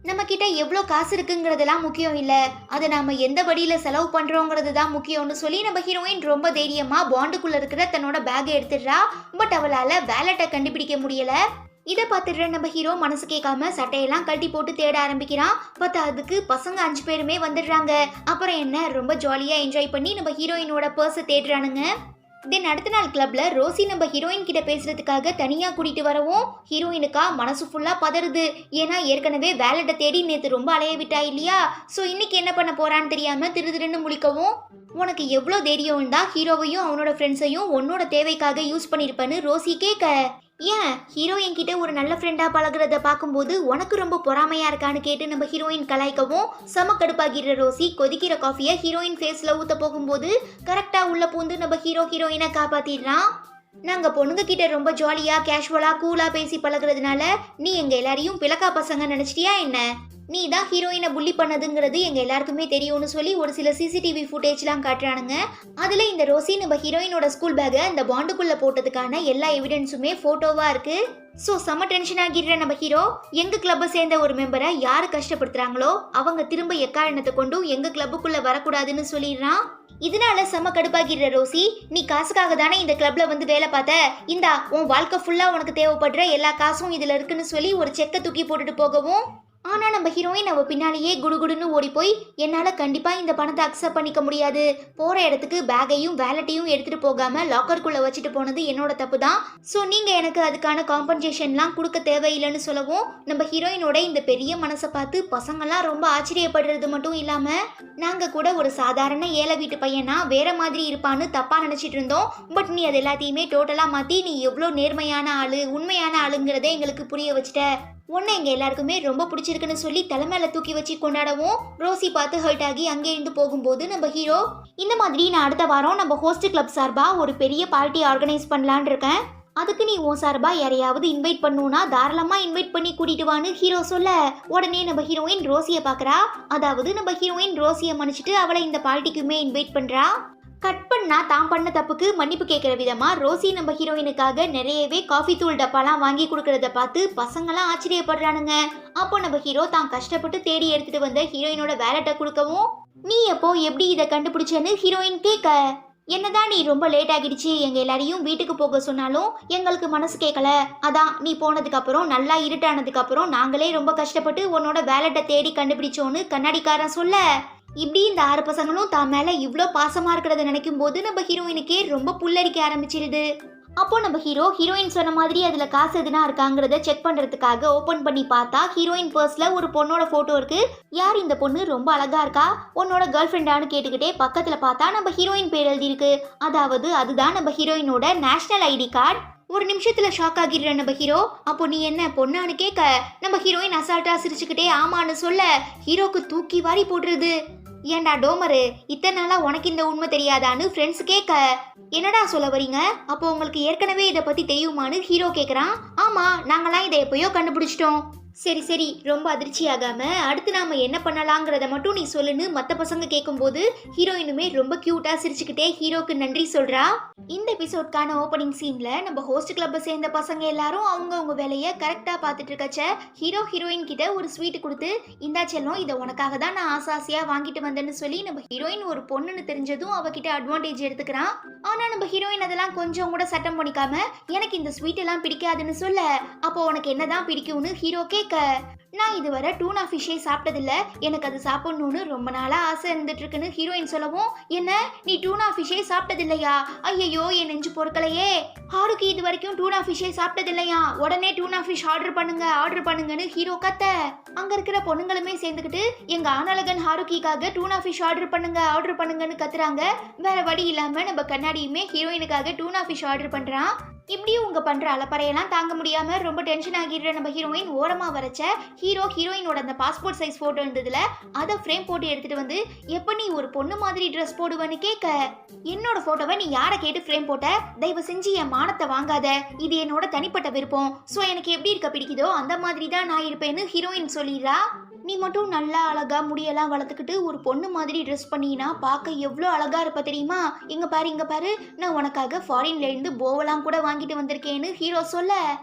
நம்ம கிட்ட எவ்வளோ காசு இருக்குங்கிறதெல்லாம் முக்கியம் இல்லை, அதை நாம எந்த வழியில செலவு பண்றோங்கிறது தான் முக்கியம்னு சொல்லி நம்ம ஹீரோயின் ரொம்ப தைரியமா பாண்டுக்குள்ள இருக்கிற தன்னோட பேக்கை எடுத்துடுறா. பட் அவளால வேலட்டை கண்டுபிடிக்க முடியல. இதை பார்த்துடுற நம்ம ஹீரோ மனசு கேட்காம சட்டையெல்லாம் கட்டி போட்டு தேட ஆரம்பிக்கிறான். பார்த்தா அதுக்கு பசங்க 5 பேருமே வந்துடுறாங்க. அப்புறம் என்ன ரொம்ப ஜாலியா என்ஜாய் பண்ணி நம்ம ஹீரோயினோட பர்ஸை தேடுறானுங்க. தென் அடுத்த நாள் கிளப்ல ரோசி நம்ம ஹீரோயின் கிட்ட பேசுறதுக்காக தனியா கூட்டிட்டு வரவும் ஹீரோயினுக்கா மனசு ஃபுல்லா பதறுது. ஏன்னா ஏற்கனவே வேலட்டை தேடி நேத்து ரொம்ப அலைய விட்டா இல்லையா, ஸோ இன்னைக்கு என்ன பண்ண போறான்னு தெரியாம திருன்னு முழிக்கவும், உனக்கு எவ்வளோ தைரியம் தான் ஹீரோவையும் அவனோட ஃப்ரெண்ட்ஸையும் உன்னோட தேவைக்காக யூஸ் பண்ணிருப்பேன்னு ரோசி கேட்க, ஏன் ஹீரோயின் கிட்ட ஒரு நல்ல ஃப்ரெண்டா பழகுறத பார்க்கும்போது உனக்கு ரொம்ப பொறாமையா இருக்கான்னு கேட்டு நம்ம ஹீரோயின் கலாய்க்கவும் செம கடுப்பாகிற ரோசி கொதிக்கிற காஃபியை ஹீரோயின் ஃபேஸ்ல ஊத்த போகும்போது கரெக்டா உள்ள பூந்து நம்ம ஹீரோயினை காப்பாத்திடுறான். நாங்க பொண்ணுங்க கிட்ட ரொம்ப ஜாலியா கேஷுவலா கூலா பேசி பழகுறதுனால நீ எங்க எல்லாரையும் பிளக்கா பசங்க நினைச்சிட்டியா என்ன? நீ தான் ஹீரோயினை புள்ளி பண்ணதுங்கிறது எங்க எல்லாருக்குமே தெரியும்னு சொல்லி ஒரு சில சிசிடிவி ஃபுட்டேஜ்லாம் காட்டுறானுங்க. அதுல இந்த ரோசி நம்ம ஹீரோயினோட ஸ்கூல் பேக்கை அந்த பாண்டுக்குள்ள போட்டதுக்கான எல்லா எவிடன்ஸுமே போட்டோவா இருக்கு. ஸோ செம டென்ஷன் ஆகிடுற நம்ம ஹீரோ எங்க கிளப்பை சேர்ந்த ஒரு மெம்பரை யாரு கஷ்டப்படுத்துறாங்களோ அவங்க திரும்ப எக்காரணத்தை கொண்டும் எங்க கிளப்புக்குள்ள வரக்கூடாதுன்னு சொல்லிடுறான். இதனால செம கடுப்பாகிற ரோசி, நீ காசுக்காக தானே இந்த கிளப்ல வந்து வேலை பார்த்த, இந்தா உன் வாழ்க்கை ஃபுல்லா உனக்கு தேவைப்படுற எல்லா காசும் இதுல இருக்குன்னு சொல்லி ஒரு செக்கை தூக்கி போட்டுட்டு போகவும், ஆனா நம்ம ஹீரோயின் அவ பின்னாலேயே குடுகுடுன்னு ஓடி போய் என்னால கண்டிப்பா இந்த பணத்தை அக்செப்ட் பண்ணிக்க முடியாது, போற இடத்துக்கு பேக்கையும் வேலட்டையும் எடுத்துட்டு போகாம லாக்கருக்குள்ள வச்சுட்டு போனது என்னோட தப்பு தான், ஸோ நீங்க எனக்கு அதுக்கான காம்பன்சேஷன்லாம் கொடுக்க தேவையில்லைன்னு சொல்லவும் நம்ம ஹீரோயினோட இந்த பெரிய மனசை பார்த்து பசங்கள்லாம் ரொம்ப ஆச்சரியப்படுறது மட்டும் இல்லாம நாங்க கூட ஒரு சாதாரண ஏழை வீட்டு பையனா வேற மாதிரி இருப்பான்னு தப்பா நினைச்சிட்டு இருந்தோம், பட் நீ அது எல்லாத்தையுமே டோட்டலா மாத்தி நீ எவ்வளோ நேர்மையான ஆளு உண்மையான ஆளுங்கிறத எங்களுக்கு புரிய வச்சுட்ட, உன்னை எங்க எல்லாருக்குமே ரொம்ப பிடிச்சிருக்குன்னு சொல்லி தலைமையில தூக்கி வச்சு கொண்டாடவும் ரோசி பார்த்து ஹர்ட் ஆகி அங்கே இருந்து போகும்போது நம்ம ஹீரோ இந்த மாதிரி நான் அடுத்த வாரம் நம்ம ஹோஸ்ட் கிளப் சார்பா ஒரு பெரிய பார்ட்டி ஆர்கனைஸ் பண்ணலான் இருக்கேன், அதுக்கு நீ உன் சார்பா யாரையாவது இன்வைட் பண்ணுனா தாராளமா இன்வைட் பண்ணி கூட்டிட்டு வான்னு ஹீரோ சொல்ல உடனே நம்ம ஹீரோயின் ரோசியை பாக்குறா. அதாவது நம்ம ஹீரோயின் ரோசியை மன்னிச்சுட்டு அவளை இந்த பார்ட்டிக்குமே இன்வைட் பண்றா. கட் பண்ணா தான் பண்ண தப்புக்கு மன்னிப்பு கேட்குற விதமா ரோசி நம்ம ஹீரோயினுக்காக நிறையவே காஃபி தூள் டப்பாலாம் வாங்கி கொடுக்கறத பார்த்து பசங்களாம் ஆச்சரியப்படுறானுங்க. அப்போ நம்ம ஹீரோ தான் கஷ்டப்பட்டு தேடி எடுத்துட்டு வந்த ஹீரோயினோட வேலட்டை கொடுக்கவும், நீ எப்போ எப்படி இதை கண்டுபிடிச்சேன்னு ஹீரோயின் கேட்க, என்னதான் நீ ரொம்ப லேட் ஆகிடுச்சு எங்க எல்லாரையும் வீட்டுக்கு போக சொன்னாலும் எங்களுக்கு மனசு கேட்கல, அதான் நீ போனதுக்கு அப்புறம் நல்லா இருட்டானதுக்கு அப்புறம் நாங்களே ரொம்ப கஷ்டப்பட்டு உன்னோட வேலட்டை தேடி கண்டுபிடிச்சோன்னு கண்ணாடிக்காரன் சொல்ல, இப்படி இந்த 6 பசங்களும் தான் மேல இவ்வளோ பாசமா இருக்கிறத நினைக்கும் போது நம்ம ஹீரோயினுக்கே ரொம்ப புல்லரிக்க ஆரம்பிச்சிருது. அப்போ நம்ம ஹீரோயின் சொன்ன மாதிரி அதுல காசு எதுனா இருக்காங்கிறத செக் பண்றதுக்காக ஓபன் பண்ணி பார்த்தா ஹீரோயின் பர்ஸ்ல ஒரு பொண்ணோட போட்டோ இருக்கு. யார் இந்த பொண்ணு, ரொம்ப அழகா இருக்கா, உன்னோட கேர்ள் ஃப்ரெண்டான்னு கேட்டுக்கிட்டே பக்கத்துல பார்த்தா நம்ம ஹீரோயின் பேர் எழுதி இருக்கு. அதாவது அதுதான் நம்ம ஹீரோயினோட நேஷனல் ஐடி கார்டு. ஒரு நிமிஷத்துல ஷாக் ஆகிடுற நம்ம ஹீரோ, அப்போ நீ என்ன பொண்ணான்னு கேட்க நம்ம ஹீரோயின் அசால்ட்டா சிரிச்சுக்கிட்டே ஆமான்னு சொல்ல ஹீரோக்கு தூக்கி வாரி போடுறது. ஏண்டா டோமரு, இத்தனை நாளா உனக்கு இந்த உண்மை தெரியாதான்னு ஃப்ரெண்ட்ஸ் கேட்க, என்னடா சொல்ல வரீங்க, அப்போ உங்களுக்கு ஏற்கனவே இதை பத்தி தெரியுமான்னு ஹீரோ கேட்குறான். ஆமா, நாங்களாம் இதை எப்பயோ கண்டுபிடிச்சிட்டோம். சரி ரொம்ப அதிர்ச்சி ஆகாம அடுத்து நாம என்ன பண்ணலாங்கிறத மட்டும் நீ சொல்லுன்னு மற்ற பசங்க கேட்கும்போது ஹீரோயினுமே ரொம்ப கியூட்டா சிரிச்சுக்கிட்டே ஹீரோக்கு நன்றி சொல்றா. இந்த எபிசோட்கான ஓப்பனிங் சீன்ல நம்ம ஹோஸ்ட் கிளப்பை சேர்ந்த பசங்க எல்லாரும் அவங்க வேலையை கரெக்டா பார்த்துட்டு இருக்கச்ச ஹீரோயின் கிட்ட ஒரு ஸ்வீட் கொடுத்து, இந்தா செல்லம் இதை உனக்காக தான் நான் ஆசாசியா வாங்கிட்டு வந்தேன்னு சொல்லி நம்ம ஹீரோயின் ஒரு பொண்ணுன்னு தெரிஞ்சதும் அவகிட்ட அட்வான்டேஜ் எடுத்துக்கிறான். ஆனா நம்ம ஹீரோயின் அதெல்லாம் கொஞ்சம் கூட சட்டம் பண்ணிக்காம எனக்கு இந்த ஸ்வீட் எல்லாம் பிடிக்காதுன்னு சொல்ல, அப்போ உனக்கு என்னதான் பிடிக்கும்னு ஹீரோ கேட்க, நான் இதுவரை டூனா ஃபிஷ்ஷே சாப்பிட்டதில்ல, எனக்கு அது சாப்பிடணும்னு ரொம்ப நாளா ஆசை இருந்துட்டு இருக்குன்னு ஹீரோயின் சொல்லவும், என்ன நீ டூனா ஃபிஷ்ஷே சாப்பிட்டதில்லையா, ஐயோ என் நெஞ்சு பொறுக்கலையே, ஹாருக்கு இது வரைக்கும் டூனா ஃபிஷ்ஷே சாப்பிட்டதில்லையா, உடனே டூனா ஃபிஷ் ஆர்டர் பண்ணுங்கன்னு ஹீரோ கத்த, அங்க இருக்கிற பொண்ணுங்களுமே சேர்ந்துக்கிட்டு எங்க ஆனழகன் ஹாருக்கிக்காக டூனா ஃபிஷ் ஆர்டர் பண்ணுங்கன்னு கத்துறாங்க. வேற வழி இல்லாம நம்ம கண்ணாடியுமே ஹீரோயினுக்காக டூனா ஃபிஷ் ஆர்டர் பண்றான். இப்படி உங்க பண்ற அலப்பறையெல்லாம் தாங்க முடியாம ரொம்ப டென்ஷன் ஆகிடுற நம்ம ஹீரோயின் ஓரமா வரச்ச ஹீரோயினோட அந்த பாஸ்போர்ட் சைஸ் போட்டோ இருந்ததுல அதை ஃப்ரேம் போட்டு எடுத்துட்டு வந்து, எப்ப நீ ஒரு பொண்ணு மாதிரி ட்ரெஸ் போடுவேன்னு கேட்க, என்னோட போட்டோவை நீ யாரை கேட்டு ஃப்ரேம் போட்ட, தயவு செஞ்சு என் மானத்தை வாங்காத, இது என்னோட தனிப்பட்ட விருப்பம், ஸோ எனக்கு எப்படி இருக்க பிடிக்குதோ அந்த மாதிரி தான் நான் இருப்பேன்னு ஹீரோயின் சொல்லிடுறா. நீ மட்டும் நல்லா அழகா முடியெல்லாம் வளர்த்துக்கிட்டு ஒரு பொண்ணு மாதிரி ட்ரெஸ் பண்ணினா பார்க்க எவ்வளோ அழகா இருப்ப தெரியுமா, இங்க பாரு நான் உனக்காக ஃபாரின்ல இருந்து போவெல்லாம் கூட வாங்கிட்டு வந்திருக்கேன்னு ஹீரோ சொல்ல,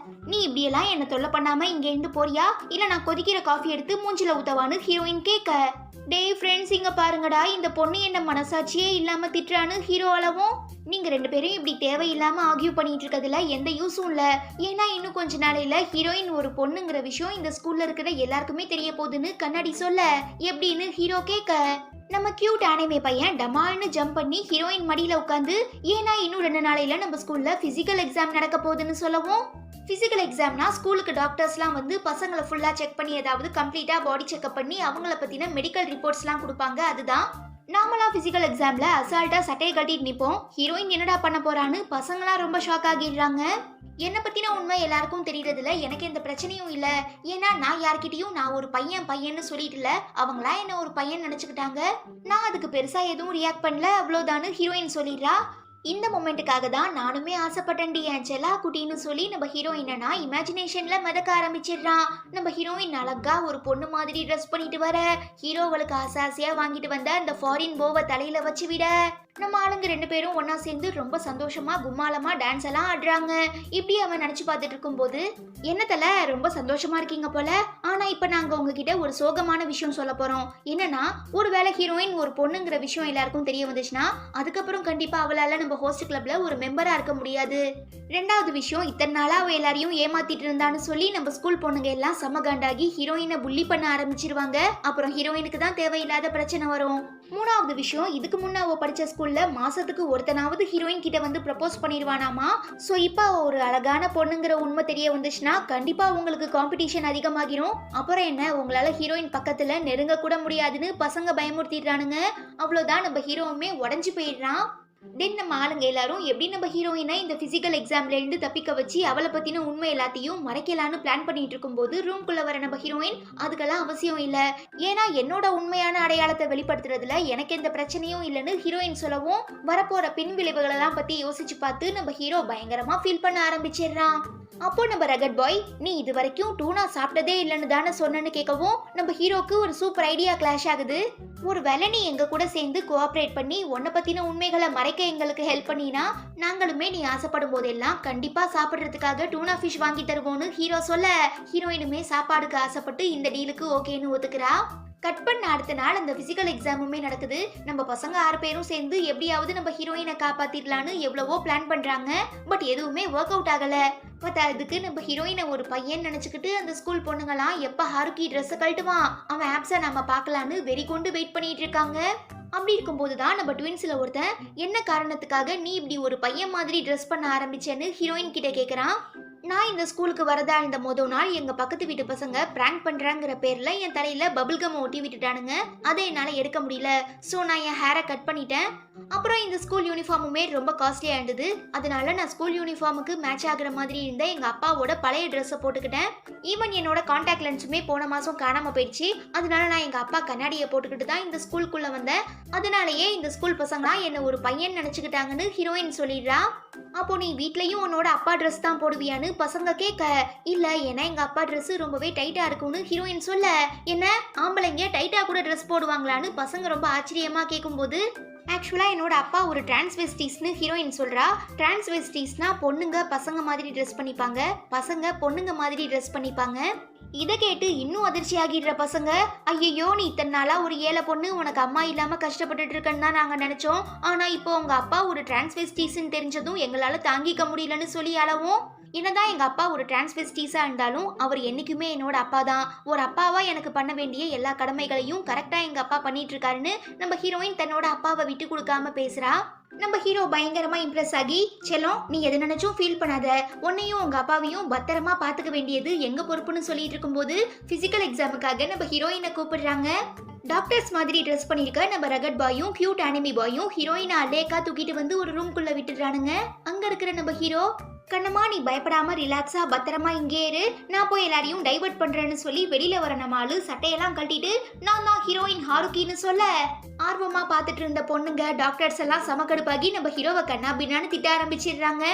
நீ இப்படியெல்லாம் என்ன தொல்லை பண்ணாம இங்க இருந்து போறியா இல்ல நான் கொதிக்கிற காஃபி எடுத்து மூஞ்சில ஊத்தவான்னு ஹீரோயின் கேட்க, டேய் ஃப்ரெண்ட்ஸ் இங்க பாருங்கடா இந்த பொண்ணு என்ன மனசாட்சியே இல்லாம திட்டுறான்னு ஹீரோ அளவும், நீங்க 2 பேரும் இப்படி தேவையில்லாம ஆர்கியூ பண்ணிட்டு இருக்கிறதுல எந்த யூஸும் இல்ல, ஏன்னா இன்னும் கொஞ்ச நாளையில ஹீரோயின் ஒரு பொண்ணுங்கிற விஷயம் இந்த ஸ்கூல்ல இருக்கிற எல்லாருக்குமே தெரிய போகுதுன்னு கண்ணாடி சொல்ல, எப்படின்னு ஹீரோ கேட்க, நம்ம கியூட் ஆனிமே பையன் டமால்னு ஜம்ப் பண்ணி ஹீரோயின் மடியில உட்காந்து, ஏன்னா இன்னும் 2 நாளையில நம்ம ஸ்கூல்ல பிசிக்கல் எக்ஸாம் நடக்க போகுதுன்னு சொல்லவும், பிசிக்கல் எக்ஸாம்னா ஸ்கூலுக்கு டாக்டர்ஸ்லாம் வந்து பசங்களை ஃபுல்லா செக் பண்ணி ஏதாவது கம்ப்ளீட்டா பாடி செக்அப் பண்ணி அவங்கள பத்தின மெடிக்கல் ரிப்போர்ட்ஸ்லாம் கொடுப்பாங்க, அதுதான். நாமளா பிசிக்கல் எக்ஸாம்ல அசால்ட்டா சட்டையை கட்டிட்டு நிப்போம், ஹீரோயின் என்னடா பண்ண போறான்னு பசங்களா ரொம்ப ஷாக் ஆகிடுறாங்க. என்னை பத்தின உண்மை எல்லாருக்கும் தெரியறதுல எனக்கு எந்த பிரச்சனையும் இல்ல. ஏன்னா நான் யார்கிட்டயும் நான் ஒரு பையன்னு சொல்லிட்டுல, அவங்களா என்ன ஒரு பையன் நினைச்சுக்கிட்டாங்க. நான் அதுக்கு பெருசா எதுவும் ரியாக்ட் பண்ணல, அவ்வளவுதான்னு ஹீரோயின் சொல்லிடுறா. இந்த மொமெண்ட்டுக்காக தான் நானுமே ஆசைப்பட்டேன்டி என் செல்லா குட்டின்னு சொல்லி நம்ம ஹீரோயினா இமேஜினேஷன்ல மிதக்க ஆரம்பிச்சிடுறான். நம்ம ஹீரோயின் அழகா ஒரு பொண்ணு மாதிரி ட்ரெஸ் பண்ணிட்டு வர, ஹீரோவளுக்கு ஆசையா வாங்கிட்டு வந்த அந்த ஃபாரின் போவை தலையில வச்சு விட, நம்ம ஆளுங்க 2 பேரும் ஒன்னா சேர்ந்து ரொம்ப சந்தோஷமா கும்மாளமா டான்ஸ் எல்லாம் ஆடுறாங்க. இப்படி அவன் நினைச்சு பார்த்துட்டு இருக்கும்போது, என்னத்தல ரொம்ப சந்தோஷமா இருக்கீங்க போல, ஆனா இப்ப நாங்க உங்ககிட்ட ஒரு சோகமான விஷயம் சொல்ல போறோம். என்னன்னா, ஒருவேளை ஹீரோயின் ஒரு பொண்ணுங்கிற விஷயம் எல்லாருக்கும் தெரிய வந்துச்சுன்னா அதுக்கப்புறம் கண்டிப்பா அவளால நம்ம ஹோஸ்ட் கிளப்ல ஒரு மெம்பரா இருக்க முடியாது. 2வது விஷயம், இத்தனை நாளா அவ எல்லாரையும் ஏமாத்திட்டு இருந்தான்னு சொல்லி நம்ம ஸ்கூல் பொண்ணுங்க எல்லாம் சமகாண்டாகி ஹீரோயினை புள்ளி பண்ண ஆரம்பிச்சிருவாங்க. அப்புறம் ஹீரோயினுக்கு தான் தேவையில்லாத பிரச்சனை வரும். 3வது விஷயம், இதுக்கு முன்ன அவ படிச்ச ஸ்கூல்ல மாசத்துக்கு ஒருத்தனாவது ஹீரோயின் கிட்ட வந்து ப்ரப்போஸ் பண்ணிடுவானாமா. சோ இப்ப ஒரு அழகான பொண்ணுங்கிற உண்மை தெரிய வந்துச்சுன்னா கண்டிப்பா உங்களுக்கு காம்படிஷன் அதிகமாகிரும். அப்புறம் என்ன, உங்களால ஹீரோயின் பக்கத்துல நெருங்க கூட முடியாதுன்னு பசங்க பயமுறுத்திடுறானுங்க. அவ்வளவுதான், நம்ம ஹீரோவுமே உடஞ்சு போயிடுறான். தென் நம்ம ஆளுங்க எல்லாரும் எப்படி நம்ம ஹீரோயினை இந்த பிசிக்கல் எக்ஸாம்ல இருந்து தப்பிக்க வச்சு அவளை பத்தின உண்மை எல்லாத்தையும் மறைக்கலான்னு பிளான் பண்ணிட்டு இருக்கும்போது ரூம்குள்ள வர நம்ம ஹீரோயின், அதுக்கெல்லாம் அவசியம் இல்ல, ஏன்னா என்னோட உண்மையான அடையாளத்தை வெளிப்படுத்துறதுல எனக்கு எந்த பிரச்சனையும் இல்லைன்னு ஹீரோயின் சொல்லவும், வரப்போற பின் விளைவுகள் எல்லாம் பத்தி யோசிச்சு பார்த்து நம்ம ஹீரோ பயங்கரமா ஃபீல் பண்ண ஆரம்பிச்சிடுறான். அப்போ நம்ம ரகட் பாய், நீ இது வரைக்கும் டூனா சாப்பிட்டதே இல்லைன்னு தானே சொன்னேன்னு கேட்கவும் நம்ம ஹீரோக்கு ஒரு சூப்பர் ஐடியா கிளாஷ் ஆகுது. ஒரு வேளை நீ எங்க கூட சேர்ந்து கோஆபரேட் பண்ணி உன்னை பத்தின உண்மைகளை மறைக்க எங்களுக்கு ஹெல்ப் பண்ணினா நாங்களுமே நீ ஆசைப்படும் போதெல்லாம் கண்டிப்பா சாப்பிடுறதுக்காக டூனா ஃபிஷ் வாங்கி தருவோம்னு ஹீரோ சொல்ல, ஹீரோயினுமே சாப்பாடுக்கு ஆசைப்பட்டு இந்த டீலுக்கு ஓகேன்னு ஒத்துக்கிறா. கட் பண்ண அடுத்த நாள் அந்த பிசிக்கல் எக்ஸாமுமே நடக்குது. நம்ம பசங்க 6 பேரும் சேர்ந்து எப்படியாவது நம்ம ஹீரோயினை காப்பாத்திடலான்னு எவ்வளவோ பிளான் பண்றாங்க. பட் எதுவுமே ஒர்க் அவுட் ஆகல. அதுக்கு நம்ம ஹீரோயினை ஒரு பையன் நினைச்சுக்கிட்டு அந்த ஸ்கூல் பொண்ணுங்களாம் எப்ப ஹாருக்கி ட்ரெஸ் கழட்டுவான், அவன் ஆப்ஸை நம்ம பார்க்கலான்னு வெறி கொண்டு வெயிட் பண்ணிட்டு இருக்காங்க. அப்படி இருக்கும்போது தான் நம்ம ட்வின்ஸ்ல ஒருத்தன், என்ன காரணத்துக்காக நீ இப்படி ஒரு பையன் மாதிரி ட்ரெஸ் பண்ண ஆரம்பிச்சேன்னு ஹீரோயின் கிட்ட கேக்குறான். நான் இந்த ஸ்கூலுக்கு வரதா இந்த முதல் நாள் எங்க பக்கத்து வீட்டு பசங்க பிராங்க் பண்றாங்கிற பேர்ல என் தலையில பபிள் கம் ஒட்டி விட்டுட்டானுங்க. அதை என்னால எடுக்க முடியல. சோ நான் என் ஹேரை கட் பண்ணிட்டேன். அப்புறம் இந்த ஸ்கூல் யூனிஃபார்முமே ரொம்ப காஸ்ட்லியா இருந்தது. அதனால நான் ஸ்கூல் யூனிஃபார்முக்கு மேட்ச் ஆகுற மாதிரி இருந்த எங்க அப்பாவோட பழைய ட்ரெஸ்ஸை போட்டுக்கிட்டேன். ஈவன் என்னோட கான்டாக்ட் லென்ஸுமே போன மாசம் காணாம போயிடுச்சு. அதனால நான் எங்க அப்பா கண்ணாடியை போட்டுக்கிட்டு தான் இந்த ஸ்கூலுக்குள்ள வந்தேன். அதனாலயே இந்த ஸ்கூல் பசங்களா என்ன ஒரு பையன் நினைச்சுக்கிட்டாங்கன்னு ஹீரோயின் சொல்லிடுறா. அப்போ நீ வீட்லயும் உன்னோட அப்பா ட்ரெஸ் தான் போடுவியான்னு பசங்க கேட்க, இல்ல ஏன்னா எங்க அப்பா ட்ரெஸ் ரொம்பவே டைட்டா இருக்கும்னு ஹீரோயின் சொல்ல, என்ன ஆம்பளைங்க டைட்டா கூட ட்ரெஸ் போடுவாங்களான்னு பசங்க ரொம்ப ஆச்சரியமா கேட்கும்போது, ஆக்சுவலா என்னோட அப்பா ஒரு டிரான்ஸ்வெஸ்டிஸ்னு ஹீரோயின் சொல்றா. டிரான்ஸ்வெஸ்டிஸ்னா பொண்ணுங்க பசங்க மாதிரி ட்ரெஸ் பண்ணிப்பாங்க, பசங்க பொண்ணுங்க மாதிரி ட்ரெஸ் பண்ணிப்பாங்க. இதை கேட்டு இன்னும் அதிர்ச்சி ஆகிடுற பசங்க, ஐயோ நீ இத்தனை நாளா ஒரு ஏழை பொண்ணு, உனக்கு அம்மா இல்லாம கஷ்டப்பட்டுட்டு இருக்கன்னு தான் நாங்க நினைச்சோம். ஆனா இப்போ உங்க அப்பா ஒரு டிரான்ஸ்வெஸ்டிஸ்ன்னு தெரிஞ்சதும் எங்களால தாங்கிக்க முடியலன்னு சொல்லி அளவும், என்னதான் எங்க அப்பா ஒரு டிரான்ஸ்வெஸ்டிஸா இருந்தாலும் அவர் என்னைக்குமே என்னோட அப்பா தான். ஒரு அப்பாவா எனக்கு பண்ண வேண்டிய எல்லா கடமைகளையும் கரெக்டா எங்க அப்பா பண்ணிட்டு இருக்காருன்னு நம்ம ஹீரோயின் தன்னோட அப்பாவை விட்டு கொடுக்காம பேசுறா. நம்ம ஹீரோ பயங்கரமா இம்ப்ரெஸ் ஆகி, செல்லம் நீ எது நினைச்சும் ஃபீல் பண்ணாத, உன்னையும் உங்க அப்பாவையும் பத்திரமா பாத்துக்க வேண்டியது எங்க பொறுப்புன்னு சொல்லிட்டு இருக்கும்போது பிசிக்கல் எக்ஸாமுக்காக நம்ம ஹீரோயினை கூப்பிடுறாங்க. டாக்டர்ஸ் மாதிரி ட்ரெஸ் பண்ணிருக்க நம்ம ரகட் பாயும் கியூட் அனிமி பாயும் ஹீரோயினை அலேக்கா தூக்கிட்டு வந்து ஒரு ரூம்குள்ள விட்டுடுறானுங்க. அங்க இருக்கிற நம்ம ஹீரோ, கண்ணம்மா நீ பயப்படாம ரிலாக்ஸா பத்திரமா இங்கே இரு, நான் போய் எல்லாரையும் டைவர்ட் பண்றேன்னு சொல்லி வெளியில வர நம்ம ஆளு சட்டையெல்லாம் கட்டிட்டு நான் தான் ஹீரோயின் ஹாருக்கின்னு சொல்ல, ஆர்வமா பாத்துட்டு இருந்த பொண்ணுங்க டாக்டர்ஸ் எல்லாம் சமக்கடுப்பாகி நம்ம ஹீரோவை கண்ணா பின்னான்னு திட்ட ஆரம்பிச்சிடுறாங்க.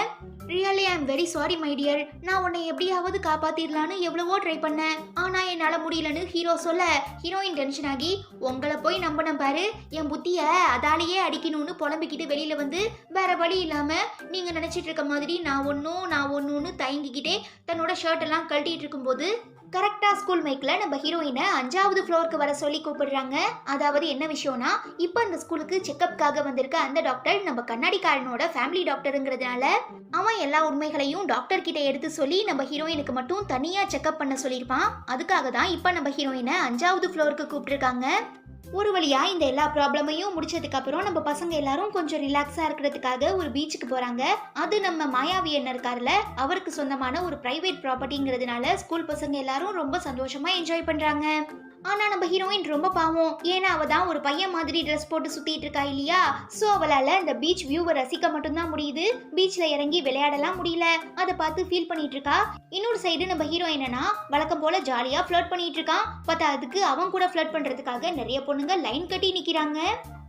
Really I am very sorry my dear, நான் உன்னை எப்படியாவது காப்பாத்திடலான்னு எவ்வளவோ ட்ரை பண்ணேன், ஆனா என்னால முடியலன்னு ஹீரோ சொல்ல, ஹீரோயின் டென்ஷன் ஆகி, உங்களை போய் நம்பின பாரு, என் புத்திய அதாலேயே அடிக்கணும்னு புலம்பிக்கிட்டு வெளியில வந்து, வேற வழி இல்லாம நீங்க நினைச்சிட்டு இருக்க மாதிரி நான் ஒன்னுன்னு தயங்கிக்கிட்டே தன்னோட ஷர்ட் எல்லாம் கழட்டிட்டு இருக்கும்போது கரெக்டா ஸ்கூல் மைக்ல நம்ம ஹீரோயினை 5வது ஃப்ளோருக்கு வர சொல்லி கூப்பிடுறாங்க. அதாவது என்ன விஷயம்னா, இப்போ இந்த ஸ்கூலுக்கு செக்அப்காக வந்திருக்க அந்த டாக்டர் நம்ம கண்ணாடிக்காரனோட ஃபேமிலி டாக்டருங்கிறதுனால அவன் எல்லா உண்மைகளையும் டாக்டர் கிட்ட எடுத்து சொல்லி நம்ம ஹீரோயினுக்கு மட்டும் தனியா செக்அப் பண்ண சொல்லியிருப்பான். அதுக்காக தான் இப்போ நம்ம ஹீரோயினை 5வது ஃப்ளோருக்கு கூப்பிட்டுருக்காங்க. ஒரு வழியா இந்த எல்லா ப்ராப்ளமையும் முடிச்சதுக்கு அப்புறம் நம்ம பசங்க எல்லாரும் கொஞ்சம் ரிலாக்ஸா இருக்கிறதுக்காக ஒரு பீச்சுக்கு போறாங்க. அது நம்ம மாயாவி என்ன இருக்காருல, அவருக்கு சொந்தமான ஒரு பிரைவேட் ப்ராப்பர்ட்டிங்கிறதுனால ஸ்கூல் பசங்க எல்லாரும் ரொம்ப சந்தோஷமா என்ஜாய் பண்றாங்க. ஆனா நம்ம ஹீரோயின் ரொம்ப பாவம், ஏன்னா அவ தான் ஒரு பையன் மாதிரி ட்ரெஸ் போட்டு சுத்திட்டு இருக்கா இல்லையா. சோ அவளால இந்த பீச் வியூவை ரசிக்க மட்டும்தான் முடியுது, பீச்ல இறங்கி விளையாடலாம் முடியல. அதை பார்த்து ஃபீல் பண்ணிட்டு இருக்கா. இன்னொரு சைடு நம்ம ஹீரோ என்னன்னா வழக்கம் போல ஜாலியா ஃப்ளர்ட் பண்ணிட்டு இருக்கான். பார்த்தா அதுக்கு அவன் கூட ஃப்ளர்ட் பண்றதுக்காக நிறைய பொண்ணுங்க லைன் கட்டி நிக்கிறாங்க.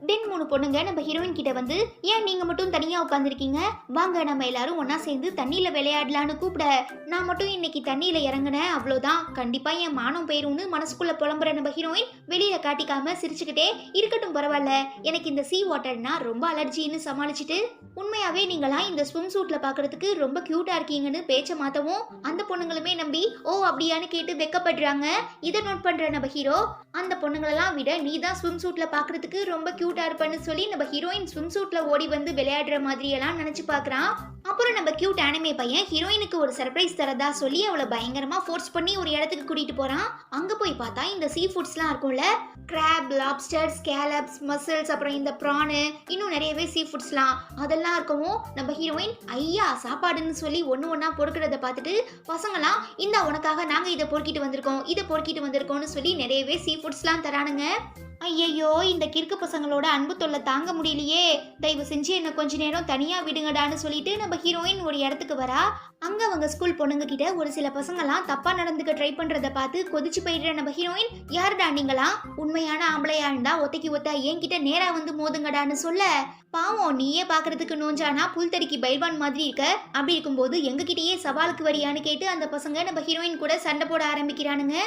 தென் 3 பொண்ணுங்க நம்ம ஹீரோயின் கிட்ட வந்து, ஏன் நீங்க மட்டும் தனியா உட்காந்துருக்கீங்க, வாங்க நம்ம எல்லாரும் ஒன்னா சேர்ந்து தண்ணியில விளையாடலான்னு கூப்பிட, நான் மட்டும் இன்னைக்கு தண்ணியில இறங்கினேன் அவ்வளோதான், கண்டிப்பா என் மானம் போயிரும்னு மனசுக்குள்ள புலம்புற நம்ம ஹீரோயின் வெளியில காட்டிக்காம சிரிச்சுக்கிட்டே, இருக்கட்டும் பரவாயில்ல, எனக்கு இந்த சீ வாட்டர்னா ரொம்ப அலர்ஜின்னு சமாளிச்சுட்டு, உண்மையாவே நீங்களாம் இந்த ஸ்விம் சூட்ல பாக்குறதுக்கு ரொம்ப கியூட்டா இருக்கீங்கன்னு பேச்ச மாத்தவும் அந்த பொண்ணுங்களுமே நம்பி ஓ அப்படியான்னு கேட்டு வெக்கப்படுறாங்க. இதை நோட் பண்ற நம்ம ஹீரோ, அந்த பொண்ணுங்களெல்லாம் விட நீ தான் ஸ்விம் சூட்ல பாக்குறதுக்கு ரொம்ப கியூட்டா இருப்பன்னு சொல்லி நம்ம ஹீரோயின் ஸ்விம் சூட்ல ஓடி வந்து விளையாடுற மாதிரி எல்லாம் நினைச்சு பாக்குறான். அப்புறம் நம்ம கியூட் அனிமே பையன் ஹீரோயினுக்கு ஒரு சர்ப்ரைஸ் தரதா சொல்லி அவளை பயங்கரமா ஃபோர்ஸ் பண்ணி ஒரு இடத்துக்கு கூட்டிட்டு போறான். அங்க போய் பார்த்தா இந்த சீ ஃபுட்ஸ்லாம் இருக்கும்ல, கிராப், லாப்ஸ்டர், ஸ்கேலப்ஸ், மசில்ஸ், அப்புறம் இந்த ப்ரானு, இன்னும் நிறையவே சீ ஃபுட்ஸ்லாம் அதெல்லாம் இருக்கவும் நம்ம ஹீரோயின் ஐயா சாப்பாடுன்னு சொல்லி ஒன்று ஒன்றா பொறுக்கிறத பார்த்துட்டு பசங்களாம் இந்த உனக்காக நாங்கள் இதை பொறுக்கிட்டு வந்திருக்கோம்னு சொல்லி நிறையவே சீ ஃபுட்ஸ்லாம் தரானுங்க. ஐயையோ இந்த கிறுக்கு பசங்களோட அன்பு தொல்லை தாங்க முடியலையே, தயவு செஞ்சு என்ன கொஞ்ச நேரம் தனியா விடுங்கடான்னு சொல்லிட்டு நம்ம ஹீரோயின் ஒரு இடத்துக்கு வரா. அங்க அவங்க ஸ்கூல் பொண்ணுங்க கிட்ட ஒரு சில பசங்களாம் தப்பா நடந்துக்க ட்ரை பண்றத பார்த்து கொதிச்சு போயிடுற நம்ம ஹீரோயின், யாருடா நீங்களா, உண்மையான ஆம்பளையா இருந்தா ஒத்தைக்கு ஒத்த என்கிட்ட நேரா வந்து மோதுங்கடான்னு சொல்ல, பாவம் நீயே பாக்குறதுக்கு நோஞ்சானா புல்தடிக்கு பைல்வான் மாதிரி இருக்க, அப்படி இருக்கும்போது எங்ககிட்டயே சவாலுக்கு வரியான்னு கேட்டு அந்த பசங்க நம்ம ஹீரோயின் கூட சண்டை போட ஆரம்பிக்கிறானுங்க.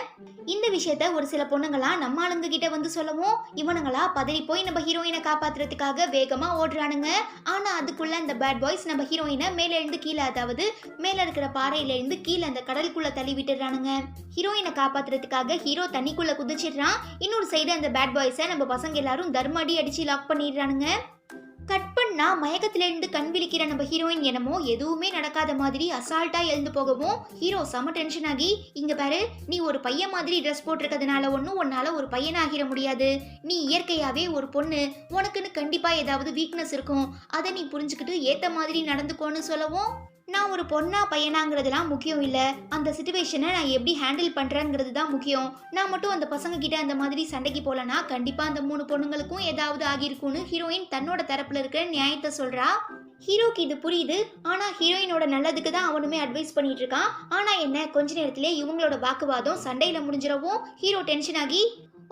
இந்த விஷயத்த ஒரு சில பொண்ணுங்களா நம்ம ஆளுங்க கிட்ட வந்து சொல்லவும் இவனுங்களா பதறி போய் நம்ம ஹீரோயினை காப்பாத்துறதுக்காக வேகமா ஓடுறானுங்க. ஆனா அதுக்குள்ள அந்த பேட் பாய்ஸ் நம்ம ஹீரோயினை மேல இருந்து கீழே, அதாவது மேல இருக்கிற பாறையில இருந்து கீழே அந்த கடலுக்குள்ள தள்ளி விட்டுறானுங்க. ஹீரோயினை காப்பாத்துறதுக்காக ஹீரோ தண்ணிக்குள்ள குதிச்சிடுறான். இன்னொரு சைடு அந்த பேட் பாய்ஸை நம்ம பசங்க எல்லாரும் தர்மடி அடிச்சு லாக் பண்ணிடுறானுங்க. கட் பண்ணா மயக்கத்துல இருந்து கண் விழிக்கிற நம்ம ஹீரோயின் என்னமோ எதுவுமே நடக்காத மாதிரி அசால்ட்டா எழுந்து போகவும் ஹீரோ செம டென்ஷன் ஆகி, இங்க பாரு, நீ ஒரு பையன் மாதிரி ட்ரெஸ் போட்டிருக்கிறதுனால ஒன்னும் உன்னால ஒரு பையனாகிற முடியாது, நீ இயற்கையாவே ஒரு பொண்ணு, உனக்குன்னு கண்டிப்பா ஏதாவது வீக்னஸ் இருக்கும், அதை நீ புரிஞ்சுக்கிட்டு ஏத்த மாதிரி நடந்துக்கோன்னு சொல்லவும், நான் ஒரு பொண்ணா பையனாங்கிறதுலாம் முக்கியம் இல்லை, அந்த சிச்சுவேஷனை நான் எப்படி ஹேண்டில் பண்ணுறேங்கிறது தான் முக்கியம். நான் மட்டும் அந்த பசங்க கிட்ட அந்த மாதிரி சண்டைக்கு போகலன்னா கண்டிப்பாக அந்த 3 பொண்ணுங்களுக்கும் ஏதாவது ஆகியிருக்கும்னு ஹீரோயின் தன்னோட தரப்புல இருக்கிற நியாயத்தை சொல்கிறா. ஹீரோக்கு இது புரியுது. ஆனால் ஹீரோயினோட நல்லதுக்கு தான் அவனுமே அட்வைஸ் பண்ணிட்டு இருக்கான். ஆனால் என்ன கொஞ்ச நேரத்திலே இவங்களோட வாக்குவாதம் சண்டையில் முடிஞ்சிடவும் ஹீரோ டென்ஷன் ஆகி,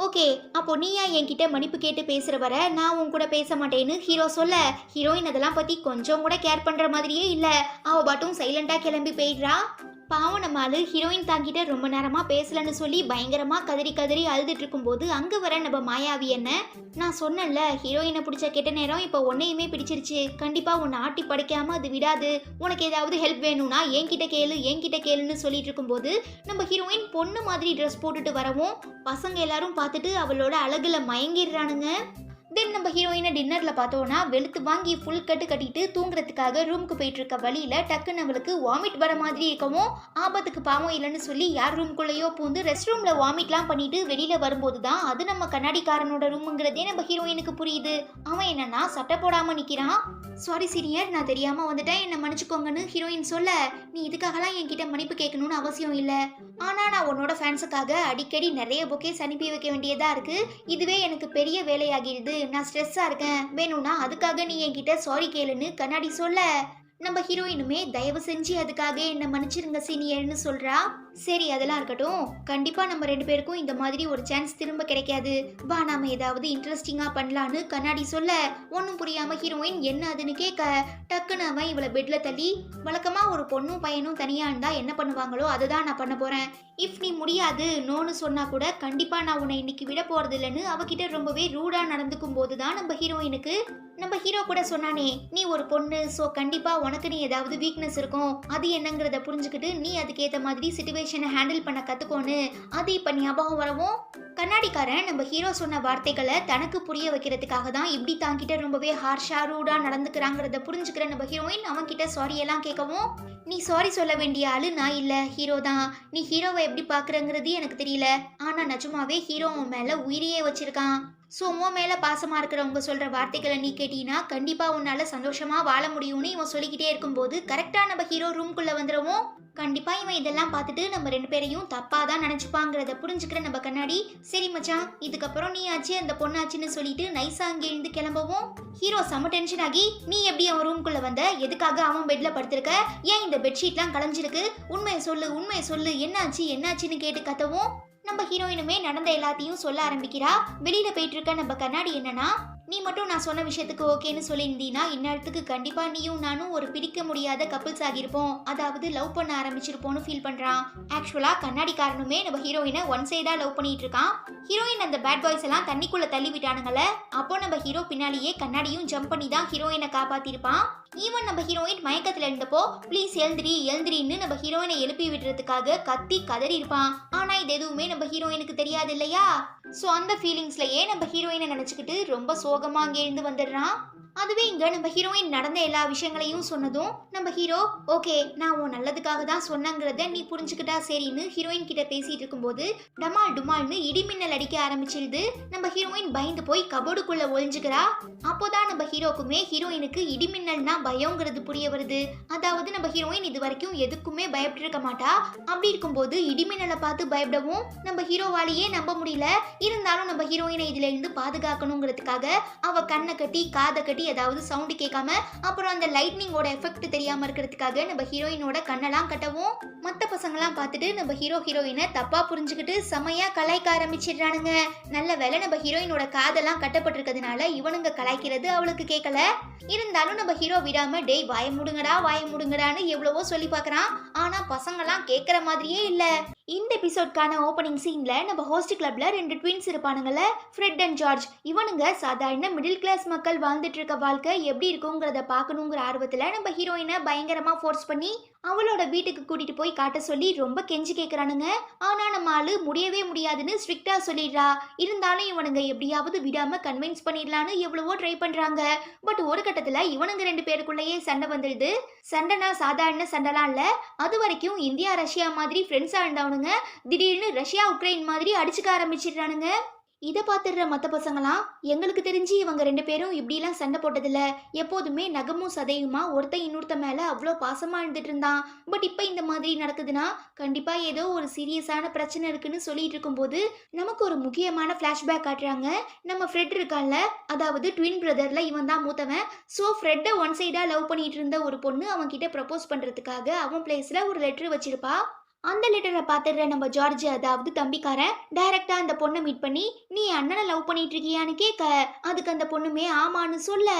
ஓகே அப்போ நீயா என்கிட்ட மன்னிப்பு கேட்டு பேசுற வர நான் உன் கூட பேச மாட்டேன்னு ஹீரோ சொல்ல, ஹீரோயின் அதெல்லாம் பத்தி கொஞ்சம் கூட கேர் பண்ற மாதிரியே இல்ல, அவ பாட்டும் சைலண்டா கிளம்பி போயிடுறா. பாவம் நம்ம ஆளு ஹீரோயின் தாங்கிட்ட ரொம்ப நேரமா பேசலன்னு சொல்லி பயங்கரமா கதறி கதறி அழுதுட்டு இருக்கும் போது அங்க வர நம்ம மாயாவி என்ன, நான் சொன்னேன்ல ஹீரோயினை பிடிச்ச கெட்ட நேரம் இப்போ உன்னையுமே பிடிச்சிருச்சு, கண்டிப்பா உன்னை ஆட்டி படைக்காம அது விடாது, உனக்கு ஏதாவது ஹெல்ப் வேணும்னா என்கிட்ட கேளுன்னு சொல்லிட்டு இருக்கும்போது நம்ம ஹீரோயின் பொண்ணு மாதிரி ட்ரெஸ் போட்டுட்டு வரவும் பசங்க எல்லாரும் பார்த்துட்டு அவளோட அழகுல மயங்கிடுறானுங்க. தென் நம்ம ஹீரோயினை டின்னரில் பார்த்தோன்னா வெளுத்து வாங்கி ஃபுல் கட்டு கட்டிட்டு தூங்குறதுக்காக ரூமுக்கு போயிட்டு இருக்க வழியில டக்குன்னு அவளுக்கு வாமிட் வர மாதிரி இருக்கவும், ஆபத்துக்கு பாவம் இல்லைன்னு சொல்லி யார் ரூம்குள்ளேயோ பூந்து ரெஸ்ட் ரூம்ல வாமிட்லாம் பண்ணிட்டு வெளியில வரும்போது தான் அது நம்ம கண்ணாடிக்காரனோட ரூமுங்கிறதே நம்ம ஹீரோயினுக்கு புரியுது. அவன் என்னன்னா சட்டை போடாம நிக்கிறான். சாரி சீனியர், நான் தெரியாம வந்துட்டேன், என்ன மன்னிச்சுக்கோங்கன்னு ஹீரோயின் சொல்ல, நீ இதுக்காகலாம் என்கிட்ட மன்னிப்பு கேட்கணும்னு அவசியம் இல்லை, ஆனா நான் உன்னோட ஃபேன்ஸுக்காக அடிக்கடி நிறைய பொக்கேஸ் அனுப்பி வைக்க வேண்டியதா இருக்கு, இதுவே எனக்கு பெரிய வேலையாகிடுது, நான் ஸ்ட்ரெஸ்ஸா இருக்கேன், வேணும்னா அதுக்காக நீ என்கிட்ட சாரி கேளுன்னு கண்ணாடி சொல்ல, நம்ம ஹீரோயினுமே தயவு செஞ்சு அதுக்காக என்ன மன்னிச்சிருங்க சீனியர்னு சொல்றா. சரி அதெல்லாம் இருக்கட்டும், கண்டிப்பா நம்ம 2 பேருக்கும் இந்த மாதிரி ஒரு சான்ஸ் திரும்ப கிடைக்காது, வா நாம ஏதாவது இன்ட்ரெஸ்டிங்கா பண்ணலான்னு கண்ணாடி சொல்ல, ஒன்னும் புரியாம ஹீரோயின் என்ன அதுன்னு கேட்க டக்குன்னு அவன் இவளை பெட்ல தள்ளி, வழக்கமா ஒரு பொண்ணும் பையனும் தனியா இருந்தா என்ன பண்ணுவாங்களோ அதுதான் நான் பண்ண போறேன், இஃப் நீ முடியாது நோன்னு சொன்னா கூட கண்டிப்பா நான் உன்னை இன்னைக்கு விட போறது இல்லைன்னு அவகிட்ட ரொம்பவே ரூடா நடந்துக்கும் போதுதான் நம்ம ஹீரோ கூட சொன்னானே, நீ ஒரு பொண்ணு, சோ கண்டிப்பா உனக்கு நீ ஏதாவது வீக்னஸ் இருக்கும், அது என்னங்கிறத புரிஞ்சுக்கிட்டு நீ அதுக்கேற்ற மாதிரி சிச்சுவேஷனை ஹேண்டில் பண்ண கத்துக்கோன்னு அது இப்ப ஞாபகம் வரவும், கண்ணாடிக்காரன் நம்ம ஹீரோ சொன்ன வார்த்தைகளை தனக்கு புரிய வைக்கிறதுக்காக தான் இப்படி தாங்கிட்ட ரொம்பவே ஹார்ஷா ரூடா நடந்துக்கிறாங்கிறத புரிஞ்சுக்கிற நம்ம ஹீரோயின் அவன் கிட்ட சாரி எல்லாம் கேட்கவும், நீ சாரி சொல்ல வேண்டிய ஆளு நான் இல்ல, ஹீரோ தான், நீ ஹீரோவை எப்படி பாக்குறங்கிறது எனக்கு தெரியல, ஆனா நிஜமாவே ஹீரோ உன் மேல உயிரையே வச்சிருக்கான், ஸோ உன் மேலே பாசமாக இருக்கிறவங்க சொல்கிற வார்த்தைகளை நீ கேட்டீங்கன்னா கண்டிப்பாக உன்னால் சந்தோஷமாக வாழ முடியும்னு இவன் சொல்லிக்கிட்டே இருக்கும்போது கரெக்டாக நம்ம ஹீரோ ரூம்குள்ளே வந்துடுவோம். கண்டிப்பா இவன் இதெல்லாம் பார்த்துட்டு நம்ம ரெண்டு பேரையும் தப்பா தான் நினைச்சுப்பாங்கிறத புரிஞ்சுக்கிற நம்ம கண்ணாடி. சரி மச்சான், இதுக்கப்புறம் நீ ஆச்சு அந்த பொண்ணாச்சுன்னு சொல்லிட்டு நைஸா அங்கே இருந்து கிளம்பவும் ஹீரோ செம டென்ஷன் ஆகி, நீ எப்படி அவன் ரூம்குள்ள வந்த, எதுக்காக அவன் பெட்ல படுத்திருக்க, ஏன் இந்த பெட்ஷீட்லாம் கலைஞ்சிருக்கு, உண்மையை சொல்லு உண்மையை சொல்லு, என்னாச்சு என்னாச்சுன்னு கேட்டு கத்தவும் நம்ம ஹீரோயினுமே நடந்த எல்லாத்தையும் சொல்ல ஆரம்பிக்கிறா. வெளியில போயிட்டு இருக்க நம்ம கண்ணாடி என்னன்னா, நீ மட்டும் நான் சொன்ன விஷயத்துக்கு ஓகேன்னு சொல்லியிருந்தீன்னா இந்நேரத்துக்கு கண்டிப்பா நீயும் நானும் ஒரு பிரிக்க முடியாத கப்பிள்ஸ் ஆகியிருப்போம், அதாவது லவ் பண்ண ஆரம்பிச்சிருப்போம்னு ஃபீல் பண்றான். ஆக்சுவலா கண்ணாடிக்காரனுமே நம்ம ஹீரோயினை ஒன் சைடா லவ் பண்ணிட்டு இருக்கான். ஹீரோயின் அந்த பேட் பாய்ஸ் எல்லாம் தண்ணிக்குள்ள தள்ளி விட்டானுங்களே, அப்போ நம்ம ஹீரோ பின்னாலேயே கண்ணாடியும் ஜம்ப் பண்ணி தான் ஹீரோயினை காப்பாத்திருப்பான். ஈவன் நம்ம ஹீரோயின் மயக்கத்துல இருந்தப்போ ப்ளீஸ் எழுந்திரி எழுந்திரின்னு நம்ம ஹீரோயினை எழுப்பி விடுறதுக்காக கத்தி கதறி இருப்பான். ஆனா இது எதுவுமே நம்ம ஹீரோயினுக்கு தெரியாது இல்லையா. ஸோ அந்த ஃபீலிங்ஸ்லயே நம்ம ஹீரோயினை நினைச்சுக்கிட்டு ரொம்ப சோகமா அங்கே இருந்து வந்துடுறான். அதுவே இங்க நம்ம ஹீரோயின் நடந்த எல்லா விஷயங்களையும் சொன்னதும் நம்ம ஹீரோ, ஓகே நான் உன் நல்லதுக்காக தான் சொன்னங்கிறத நீ புரிஞ்சுக்கிட்டா சரின்னு ஹீரோயின் கிட்ட பேசிட்டு இருக்கும்போது டமால் டுமால்னு இடிமின்னல் அடிக்க ஆரம்பிச்சிருது. நம்ம ஹீரோயின் பயந்து போய் கபோர்டுக்குள்ள ஒளிஞ்சுக்கிறா. அப்போதான் நம்ம ஹீரோக்குமே ஹீரோயினுக்கு இடிமின்னல்னா பயங்கிறது புரிய வருது. அதாவது நம்ம ஹீரோயின் இது வரைக்கும் எதுக்குமே பயப்பட்டிருக்க மாட்டா. அப்படி இருக்கும்போது இடிமின்னலை பார்த்து பயப்படவும் நம்ம ஹீரோவாலேயே நம்ப முடியல. இருந்தாலும் நம்ம ஹீரோயினை இதுல இருந்து பாதுகாக்கணுங்கிறதுக்காக அவ கண்ணை கட்டி காதை கட்டி ஏதாவது சவுண்டு கேட்காம, அப்புறம் அந்த லைட்னிங்கோட எஃபெக்ட் தெரியாம இருக்கிறதுக்காக நம்ம ஹீரோயினோட கண்ணெல்லாம் கட்டவும் மற்ற பசங்கெல்லாம் பார்த்துட்டு நம்ம ஹீரோயினை தப்பா புரிஞ்சுக்கிட்டு செமையா கலாய்க்க ஆரம்பிச்சிடுறானுங்க. நல்ல வேலை நம்ம ஹீரோயினோட காதெல்லாம் கட்டப்பட்டிருக்கிறதுனால இவனுங்க கலாய்க்கிறது அவளுக்கு கேட்கல. இருந்தாலும் நம்ம ஹீரோ விடாம டேய் வாய முடுங்கடான்னு எவ்வளவோ சொல்லி பார்க்கறான். ஆனா பசங்கெல்லாம் கேட்கற மாதிரியே இல்ல. இந்த எபிசோட்கான ஓப்பனிங் சீன்ல நம்ம ஹோஸ்ட் கிளப்ல ரெண்டு ட்வின்ஸ் இருப்பானுங்கல்ல, ஃப்ரெட் அண்ட் ஜார்ஜ். இவனுங்க சாதாரண மிடில் கிளாஸ் மக்கள் வாழ்ந்துட்டு இருக்க வாழ்க்கை எப்படி இருக்குங்கிறத பார்க்கணுங்கிற ஆர்வத்துல நம்ம ஹீரோயினை பயங்கரமா ஃபோர்ஸ் பண்ணி அவளோட வீட்டுக்கு கூட்டிட்டு போய் காட்ட சொல்லி ரொம்ப கெஞ்சி கேட்கறானுங்க. ஆனா நம்ம ஆளு முடியவே முடியாதுன்னு ஸ்ட்ரிக்டா சொல்லிடுறா. இருந்தாலும் இவனுங்க எப்படியாவது விடாம கன்வின்ஸ் பண்ணிடலான்னு எவ்வளவோ ட்ரை பண்றாங்க. பட் ஒரு கட்டத்துல இவனுங்க ரெண்டு பேருக்குள்ளேயே சண்டை வந்துடுது. சண்டைனா சாதாரண சண்டைலாம் இல்ல, அது வரைக்கும் இந்தியா ரஷ்யா மாதிரி ஃப்ரெண்ட்ஸா இருந்தவனுங்க திடீர்னு ரஷ்யா உக்ரைன் மாதிரி அடிச்சுக்க ஆரம்பிச்சிடுறானுங்க. இதை பார்த்துடுற மற்ற பசங்களாம், எங்களுக்கு தெரிஞ்சு இவங்க ரெண்டு பேரும் இப்படிலாம் சண்டை போட்டதில்ல, எப்போதுமே நகமும் சதையுமா ஒருத்தன் இன்னொருத்த மேலே அவ்வளோ பாசமாக இருந்துட்டு இருந்தான். பட் இப்போ இந்த மாதிரி நடக்குதுன்னா கண்டிப்பாக ஏதோ ஒரு சீரியஸான பிரச்சனை இருக்குன்னு சொல்லிட்டு இருக்கும்போது நமக்கு ஒரு முக்கியமான ஃப்ளாஷ்பேக் காட்டுறாங்க. நம்ம ஃப்ரெட் இருக்கான்ல, அதாவது ட்வின் பிரதர்ல இவன் தான் மூத்தவன். ஸோ ஃப்ரெட்டை ஒன் சைடாக லவ் பண்ணிட்டு இருந்த ஒரு பொண்ணு அவன் கிட்ட ப்ரப்போஸ் பண்ணுறதுக்காக அவன் பிளேஸில் ஒரு லெட்டர் வச்சிருப்பா. அந்த லெட்டரை பார்த்துடுற நம்ம ஜார்ஜ், அதாவது தம்பிக்காரன், டைரக்டா அந்த பொண்ணை மீட் பண்ணி நீ அண்ணனை லவ் பண்ணிட்டு இருக்கியான்னு கேட்க, அதுக்கு அந்த பொண்ணுமே ஆமான்னு சொல்ல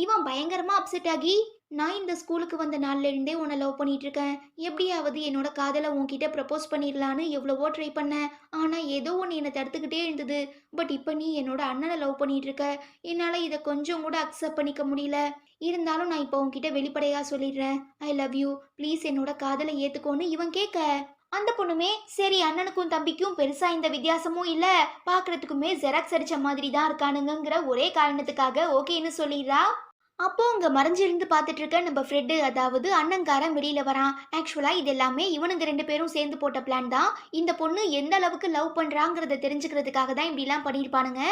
இவன் பயங்கரமா அப்செட் ஆகி, நான் இந்த ஸ்கூலுக்கு வந்த நாள்ல இருந்தே உன்னை லவ் பண்ணிட்டு இருக்கேன், எப்படியாவது என்னோட காதலை உன்கிட்ட ப்ரப்போஸ் பண்ணிடலான்னு எவ்வளவோ ட்ரை பண்ணேன், ஆனா ஏதோ ஒன்று என்னை தடுத்துக்கிட்டே இருந்தது. பட் இப்போ நீ என்னோட அண்ணனை லவ் பண்ணிட்டு இருக்க, என்னால் இதை கொஞ்சம் கூட அக்செப்ட் பண்ணிக்க முடியல. இருந்தாலும் நான் இப்போ உன்கிட்ட வெளிப்படையா சொல்லிடுறேன், ஐ லவ் யூ, ப்ளீஸ் என்னோட காதலை ஏத்துக்கோன்னு இவன் கேட்க, அந்த பொண்ணுமே சரி அண்ணனுக்கும் தம்பிக்கும் பெருசா இந்த வித்தியாசமும் இல்ல, பாக்குறதுக்குமே ஜெராக்ஸ் அடிச்ச மாதிரி தான் இருக்கானுங்கிற ஒரே காரணத்துக்காக ஓகேன்னு சொல்லிடுறா. அப்போ அங்க மறைஞ்சிருந்து பார்த்துட்டு இருக்க நம்ம ஃப்ரெட்டு, அதாவது அண்ணங்காரன் வெளியில வரான். ஆக்சுவலா இது எல்லாமே இவனுங்க ரெண்டு பேரும் சேர்ந்து போட்ட பிளான் தான். இந்த பொண்ணு எந்த அளவுக்கு லவ் பண்றாங்கிறத தெரிஞ்சுக்கிறதுக்காக தான் இப்படி எல்லாம் பண்ணிருப்பானுங்க.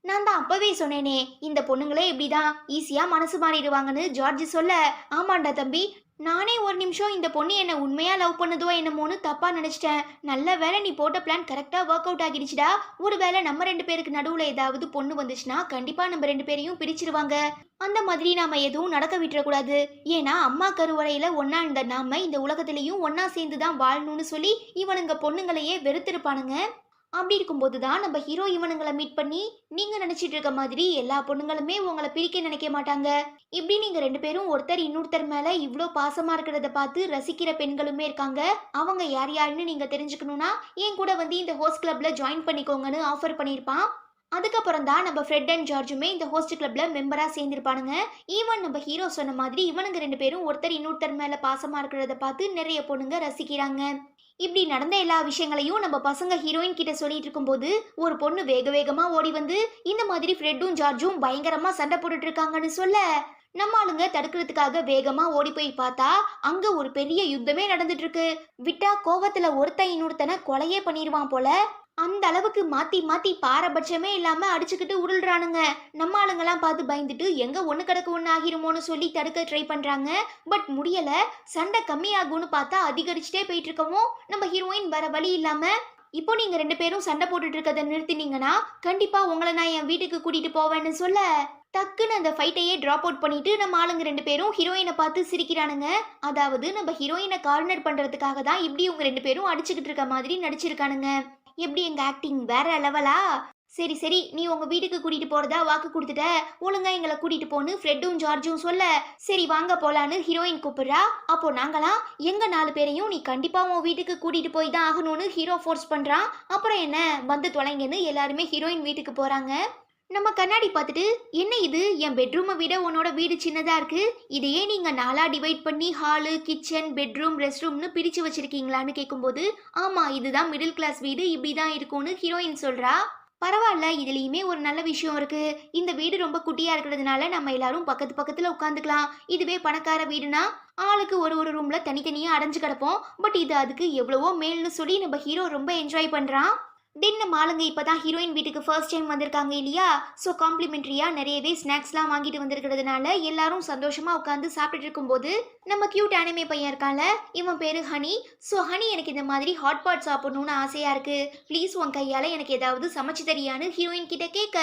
நான் தான் அப்பவே சொன்னேனே, இந்த பொண்ணுங்களே இப்படிதான் ஈஸியா மனசு மாறிடுவாங்கன்னு ஜார்ஜ் சொல்ல, ஆமாண்டா தம்பி, நானே ஒரு நிமிஷம் இந்த பொண்ணு என்ன உண்மையா லவ் பண்ணுதோ என்னமோன்னு தப்பா நினைச்சிட்டேன். நல்ல வேலை நீ போட்ட பிளான் கரெக்டா ஒர்க் அவுட் ஆகிடுச்சுடா. ஒருவேளை நம்ம ரெண்டு பேருக்கு நடுவுல ஏதாவது பொண்ணு வந்துச்சுன்னா கண்டிப்பா நம்ம ரெண்டு பேரையும் பிரிச்சிருவாங்க. அந்த மாதிரி நாம எதுவும் நடக்க விட்டுறக்கூடாது. ஏன்னா அம்மா கருவறையில ஒன்னா இருந்த நாம இந்த உலகத்திலையும் ஒன்னா சேர்ந்துதான் வாழணும்னு சொல்லி இவனுங்க பொண்ணுங்களையே வெறுத்திருப்பானுங்க. அப்படி இருக்கும்போது தான் நம்ம ஹீரோ இவனுங்களை மீட் பண்ணி, நீங்க நினைச்சிட்டு இருக்க மாதிரி எல்லா பொண்ணுங்களுமே உங்களை பிரிக்க நினைக்க மாட்டாங்க, இப்படி நீங்க ரெண்டு பேரும் ஒருத்தர் இன்னொருத்தர் மேல இவ்வளோ பாசமா இருக்கிறத பார்த்து ரசிக்கிற பெண்களுமே இருக்காங்க. அவங்க யார் யாருன்னு நீங்க தெரிஞ்சுக்கணும்னா என் கூட வந்து இந்த ஹோஸ்ட் கிளப்ல ஜாயின் பண்ணிக்கோங்கன்னு ஆஃபர் பண்ணியிருப்பான். அதுக்கப்புறம் தான் நம்ம ஃப்ரெட் அண்ட் ஜார்ஜுமே இந்த ஹோஸ்ட் கிளப்ல மெம்பரா சேர்ந்திருப்பானுங்க. ஈவன் நம்ம ஹீரோ சொன்ன மாதிரி இவனுங்க ரெண்டு பேரும் ஒருத்தர் இன்னொருத்தர் மேல பாசமா இருக்கிறத பார்த்து நிறைய பொண்ணுங்க ரசிக்கிறாங்க. இப்படி நடந்த எல்லா விஷயங்களையும் நம்ம பசங்க ஹீரோயின் கிட்ட சொல்லிட்டு இருக்கும்போது ஒரு பொண்ணு வேக வேகமா ஓடி வந்து இந்த மாதிரி ஃப்ரெட்டும் ஜார்ஜும் பயங்கரமா சண்டை போட்டுட்டு இருக்காங்கன்னு சொல்ல, நம்ம ஆளுங்க தடுக்கிறதுக்காக வேகமா ஓடி போய் பார்த்தா அங்க ஒரு பெரிய யுத்தமே நடந்துட்டு இருக்கு. விட்டா கோவத்துல ஒருத்தன் இன்னொருத்தனை கொலையே பண்ணிடுவான் போல. அந்த அளவுக்கு மாத்தி மாத்தி பாரபட்சமே இல்லாம அடிச்சுக்கிட்டு உருள்றானுங்க. நம்ம ஆளுங்கெல்லாம் பார்த்து பயந்துட்டு எங்க ஒண்ணு கிடக்கு ஒண்ணு ஆகிருமோன்னு சொல்லி தடுக்க ட்ரை பண்றாங்க. பட் முடியல. சண்டை கம்மியாகும்னு பார்த்தா அதிகரிச்சுட்டே போயிட்டு இருக்கவும் நம்ம ஹீரோயின் வேற வழி இல்லாம இப்போ நீங்க 2 பேரும் சண்டை போட்டுட்டு இருக்கதை நிறுத்தினீங்கன்னா கண்டிப்பா உங்களை நான் என் வீட்டுக்கு கூட்டிட்டு போவேன்னு சொல்ல டக்குன்னு அந்த ஃபைட்டையே டிராப் அவுட் பண்ணிட்டு நம்ம ஆளுங்க 2 பேரும் ஹீரோயினை பார்த்து சிரிக்கிறானுங்க. அதாவது நம்ம ஹீரோயினை கார்னர் பண்றதுக்காக தான் இப்படி இவங்க 2 பேரும் அடிச்சுக்கிட்டு இருக்க மாதிரி நடிச்சிருக்கானுங்க. எப்படி எங்க ஆக்டிங் வேற லெவலா? சரி சரி, நீ உங்க வீட்டுக்கு கூட்டிட்டு போறதா வாக்கு கொடுத்துட்ட, ஒழுங்கா எங்களை கூட்டிட்டு போன்னு ஃப்ரெட்டும் ஜார்ஜும் சொல்ல சரி வாங்க போலான்னு ஹீரோயின் கூப்பிடுறா. அப்போ நாங்களாம் எங்க 4 பேரையும் நீ கண்டிப்பா உன் வீட்டுக்கு கூட்டிட்டு போய் தான் ஆகணும்னு ஹீரோ ஃபோர்ஸ் பண்றான். அப்புறம் என்ன வந்து தொலைங்கன்னு எல்லாருமே ஹீரோயின் வீட்டுக்கு போறாங்க. நம்ம கண்ணாடி பார்த்துட்டு என்ன இது என் பெட்ரூமை விட உன்னோட வீடு சின்னதா இருக்கு, இதையே நீங்க 4ஆ டிவைட் பண்ணி ஹாலு கிச்சன் பெட்ரூம் ரெஸ்ட் ரூம்னு பிரிச்சு வச்சிருக்கீங்களான்னு கேட்கும்போது ஆமா இதுதான் மிடில் கிளாஸ் வீடு இப்படிதான் இருக்கும்னு ஹீரோயின் சொல்றா. பரவாயில்ல, இதுலயுமே ஒரு நல்ல விஷயம் இருக்கு. இந்த வீடு ரொம்ப குட்டியா இருக்கிறதுனால நம்ம எல்லாரும் பக்கத்து பக்கத்துல உட்காந்துக்கலாம். இதுவே பணக்கார வீடுனா ஆளுக்கு ஒரு ரூம்ல தனித்தனியா அடைஞ்சு கிடப்போம். பட் இது அதுக்கு எவ்வளவோ மேல்னு சொல்லி நம்ம ஹீரோ ரொம்ப என்ஜாய் பண்றான். தென் நம்ம ஆளுங்க இப்பதான் ஹீரோயின் வீட்டுக்கு ஃபர்ஸ்ட் டைம் வந்திருக்காங்க இல்லையா? ஸோ காம்ப்ளிமெண்ட்ரியா நிறையவே ஸ்நாக்ஸ்லாம் வாங்கிட்டு வந்திருக்கிறதுனால எல்லாரும் சந்தோஷமா உட்காந்து சாப்பிட்டுட்டு இருக்கும்போது நம்ம கியூட் அனிமே பையன் இருக்கான்ல, இவன் பேரு ஹனி. ஸோ ஹனி எனக்கு இந்த மாதிரி ஹாட் பாட் சாப்பிடணும்னு ஆசையா இருக்கு, ப்ளீஸ் உன் கையால எனக்கு ஏதாவது சமைச்சு தரியான்னு ஹீரோயின் கிட்ட கேட்க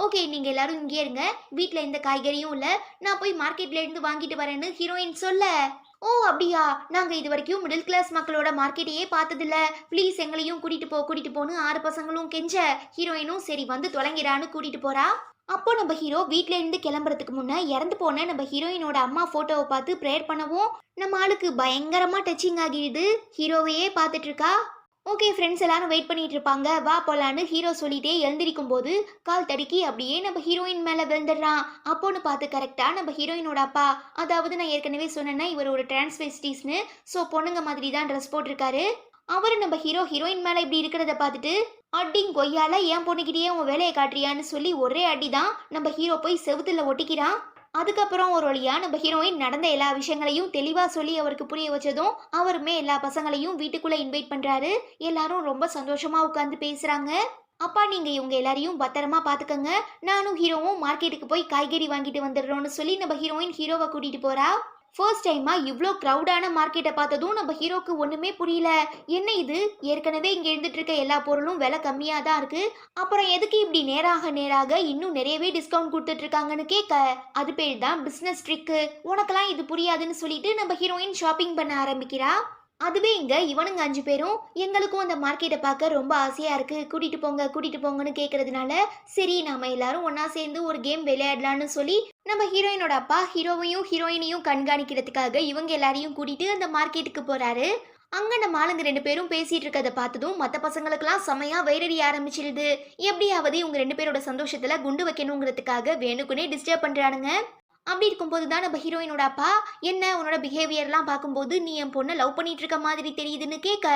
ஓகே நீங்க எல்லாரும் இங்கே இருங்க, வீட்டில் எந்த காய்கறியும் இல்லை, நான் போய் மார்க்கெட்ல இருந்து வாங்கிட்டு வரேன்னு ஹீரோயின் சொல்ல ஓ அப்படியா, நாங்க இது வரைக்கும் மிடில் கிளாஸ் மக்களோட மார்க்கெட்டையே பார்த்ததில்ல, ப்ளீஸ் எங்களையும் கூட்டிட்டு போன்னு 6 பசங்களும் கெஞ்ச ஹீரோயினும் சரி வந்து தொலைங்கிறான்னு கூட்டிட்டு போறா. அப்போ நம்ம ஹீரோ வீட்ல இருந்து கிளம்புறதுக்கு முன்ன இறந்து போன நம்ம ஹீரோயினோட அம்மா போட்டோவை பார்த்து ப்ரேயர் பண்ணவும் நம்ம ஆளுக்கு பயங்கரமா டச்சிங் ஆகிடுது. ஹீரோவையே பார்த்துட்டு இருக்கா. ஓகே ஃப்ரெண்ட்ஸ் எல்லாரும் வெயிட் பண்ணிட்டு இருப்பாங்க, வா போலான்னு ஹீரோ சொல்லிட்டே எழுந்திருக்கும் போது கால் தடுக்கி அப்படியே நம்ம ஹீரோயின் மேல விழுந்துடுறான். அப்போன்னு பார்த்து கரெக்டா நம்ம ஹீரோயினோட அப்பா, அதாவது நான் ஏற்கனவே சொன்னேன்னா இவர் ஒரு டிரான்ஸ்வெஸ்டிஸ்னு, ஸோ பொண்ணுங்க மாதிரி தான் ட்ரெஸ் போட்டிருக்காரு. அவரு நம்ம ஹீரோயின் மேல இப்படி இருக்கிறத பார்த்துட்டு அடிங் கொய்யால என் பொண்ணுக்கிட்டே உன் வேலையை காட்டுறியான்னு சொல்லி ஒரே அடி தான் நம்ம ஹீரோ போய் செவுத்துல ஒட்டிக்கிறான். அதுக்கப்புறம் ஒரு வழியா நம்ம ஹீரோயின் நடந்த எல்லா விஷயங்களையும் தெளிவா சொல்லி அவருக்கு புரிய வச்சதும் அவருமே எல்லா பசங்களையும் வீட்டுக்குள்ள இன்வைட் பண்றாரு. எல்லாரும் ரொம்ப சந்தோஷமா உட்காந்து பேசுறாங்க. அப்பா நீங்க இவங்க எல்லாரையும் பத்திரமா பாத்துக்கங்க, நானும் ஹீரோவும் மார்க்கெட்டுக்கு போய் காய்கறி வாங்கிட்டு வந்துடுறோம்னு சொல்லி நம்ம ஹீரோயின் ஹீரோவை கூட்டிட்டு போறா. ஃபர்ஸ்ட் டைமா இவ்வளோ க்ரௌடான மார்க்கெட்டை பார்த்ததும் நம்ம ஹீரோக்கு ஒன்றுமே புரியல. என்ன இது, ஏற்கனவே இங்கே இருந்துட்டு இருக்க எல்லா பொருளும் விலை கம்மியாக தான் இருக்கு, அப்புறம் எதுக்கு இப்படி நேராக இன்னும் நிறையவே டிஸ்கவுண்ட் கொடுத்துட்டு இருக்காங்கன்னு கேட்க அது பேர் தான் பிஸ்னஸ் ட்ரிக்கு, உனக்கெல்லாம் இது புரியாதுன்னு சொல்லிட்டு நம்ம ஹீரோயின் ஷாப்பிங் பண்ண ஆரம்பிக்கிறா. அதுவே இங்க இவனுங்க 5 பேரும் எங்களுக்கும் அந்த மார்க்கெட்டை பார்க்க ரொம்ப ஆசையா இருக்கு, கூட்டிட்டு போங்கன்னு கேட்கறதுனால சரி நாம எல்லாரும் ஒன்னா சேர்ந்து ஒரு கேம் விளையாடலான்னு சொல்லி நம்ம ஹீரோயினோட அப்பா ஹீரோவையும் ஹீரோயினையும் கண்காணிக்கிறதுக்காக இவங்க எல்லாரையும் கூட்டிட்டு அந்த மார்க்கெட்டுக்கு போறாரு. அங்க நம்ம ஆளுங்க 2 பேரும் பேசிட்டு இருக்கதை பார்த்ததும் மற்ற பசங்களுக்கெல்லாம் செமையா வைரடி ஆரம்பிச்சிருது. எப்படியாவது இவங்க 2 பேரோட சந்தோஷத்துல குண்டு வைக்கணுங்கிறதுக்காக வேணுக்குனே டிஸ்டர்ப் பண்றானுங்க. அப்படி இருக்கும்போது தான் நம்ம ஹீரோயினோட அப்பா என்ன உன்னோட பிஹேவியர்லாம் பார்க்கும்போது நீ என் பொண்ணை லவ் பண்ணிட்டு இருக்க மாதிரி தெரியுதுன்னு கேட்க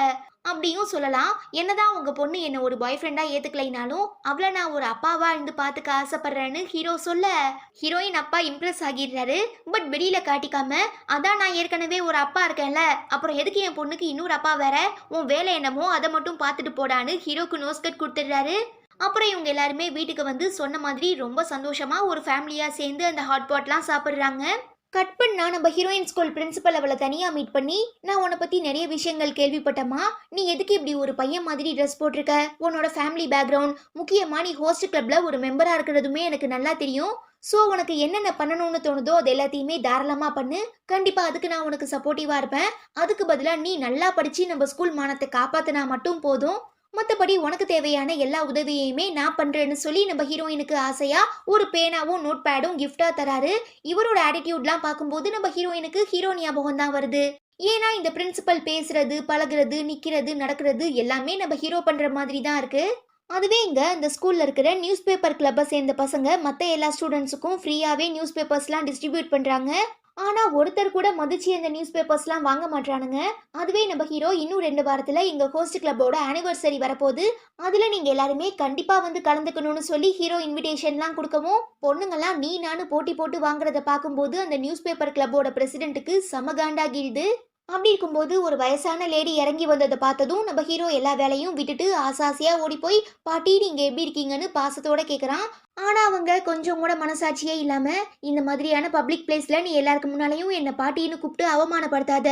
அப்படியும் சொல்லலாம். என்னதான் உங்க பொண்ணு என்ன ஒரு பாய் ஃப்ரெண்டா ஏத்துக்கலைனாலும் அவளை நான் ஒரு அப்பாவா இருந்து பார்த்துக்க ஆசைப்படுறேன்னு ஹீரோ சொல்ல ஹீரோயின் அப்பா இம்ப்ரெஸ் ஆகிடுறாரு. பட் வெளியில காட்டிக்காம அதான் நான் ஏற்கனவே ஒரு அப்பா இருக்கேன்ல, அப்புறம் எதுக்கு என் பொண்ணுக்கு இன்னொரு அப்பா வேற, உன் வேலை என்னமோ அதை மட்டும் பார்த்துட்டு போடான்னு ஹீரோக்கு நோஸ்கட் கொடுத்துடுறாரு. அப்புறம் இவங்க எல்லாருமே வீட்டுக்கு வந்து சொன்ன மாதிரி ரொம்ப சந்தோஷமா ஒரு ஃபேமிலியா சேர்ந்து அந்த ஹாட் பாட்லாம் சாப்பிட்றாங்க. கட் பண்ணா நம்ம ஹீரோயின் ஸ்கூல் பிரின்சிபல் அவளை தனியா மீட் பண்ணி நான் உன்னை பத்தி நிறைய விஷயங்கள் கேள்விப்பட்டமா, நீ எதுக்கு இப்படி ஒரு பையன் மாதிரி ட்ரெஸ் போட்டிருக்க, உன்னோட ஃபேமிலி பேக்ரவுண்ட், முக்கியமா நீ ஹோஸ்ட் கிளப்ல ஒரு மெம்பரா இருக்கிறதுமே எனக்கு நல்லா தெரியும், ஸோ உனக்கு என்னென்ன பண்ணணும்னு தோணுதோ அது எல்லாத்தையுமே தாராளமா பண்ணு, கண்டிப்பா அதுக்கு நான் உனக்கு சப்போர்ட்டிவா இருப்பேன், அதுக்கு பதிலாக நீ நல்லா படிச்சு நம்ம ஸ்கூல் மானத்தை காப்பாத்தினா மட்டும் போதும், மற்றபடி உனக்கு தேவையான எல்லா உதவியுமே நான் பண்றேன்னு சொல்லி நம்ம ஹீரோயினுக்கு ஆசையா ஒரு பேனாவும் நோட் பேடும் கிஃப்டா தராரு. இவரோட ஆட்டிடியூட்லாம் பார்க்கும்போது நம்ம ஹீரோயினுக்கு ஹீரோ ஞாபகம் தான் வருது. ஏன்னா இந்த பிரின்சிபல் பேசுறது பழகுறது நிக்கிறது நடக்கிறது எல்லாமே நம்ம ஹீரோ பண்ற மாதிரி தான் இருக்கு. அதுவே இங்க இந்த ஸ்கூல்ல இருக்கிற நியூஸ் பேப்பர் கிளப்பை சேர்ந்த பசங்க மற்ற எல்லா ஸ்டூடெண்ட்ஸுக்கும் ஃப்ரீயாவே நியூஸ் பேப்பர்ஸ்லாம் டிஸ்ட்ரிபியூட் பண்றாங்க. ஆனா ஒருத்தர் கூட மதிச்சு அந்த நியூஸ் பேப்பர்ஸ்லாம் வாங்க மாட்டானுங்க. அதுவே நம்ம ஹீரோ இன்னும் 2 வாரத்துல எங்க ஹோஸ்ட் கிளப்போட ஆனிவர்சரி வரப்போகுது, அதுல நீங்க எல்லாருமே கண்டிப்பா வந்து கலந்துக்கணும்னு சொல்லி ஹீரோ இன்விடேஷன்லாம் கொடுக்கவும் பொண்ணுங்கெல்லாம் நீ நானு போட்டி போட்டு வாங்குறத பார்க்கும்போது அந்த நியூஸ் பேப்பர் கிளப்போட பிரசிடென்ட்டுக்கு சமகாண்டாகிடுது. அப்படி இருக்கும்போது ஒரு வயசான லேடி இறங்கி வந்ததை பார்த்ததும் நம்ம ஹீரோ எல்லா வேலையும் விட்டுட்டு ஆசாசியா ஓடி போய் பாட்டி நீங்க எப்படி இருக்கீங்கன்னு பாசத்தோட கேக்குறான். ஆனா அவங்க கொஞ்சம் கூட மனசாட்சியே இல்லாம இந்த மாதிரியான பப்ளிக் பிளேஸ்ல நீ எல்லாருக்கு முன்னாலையும் என்ன பாட்டின்னு கூப்பிட்டு அவமானப்படுத்தாத,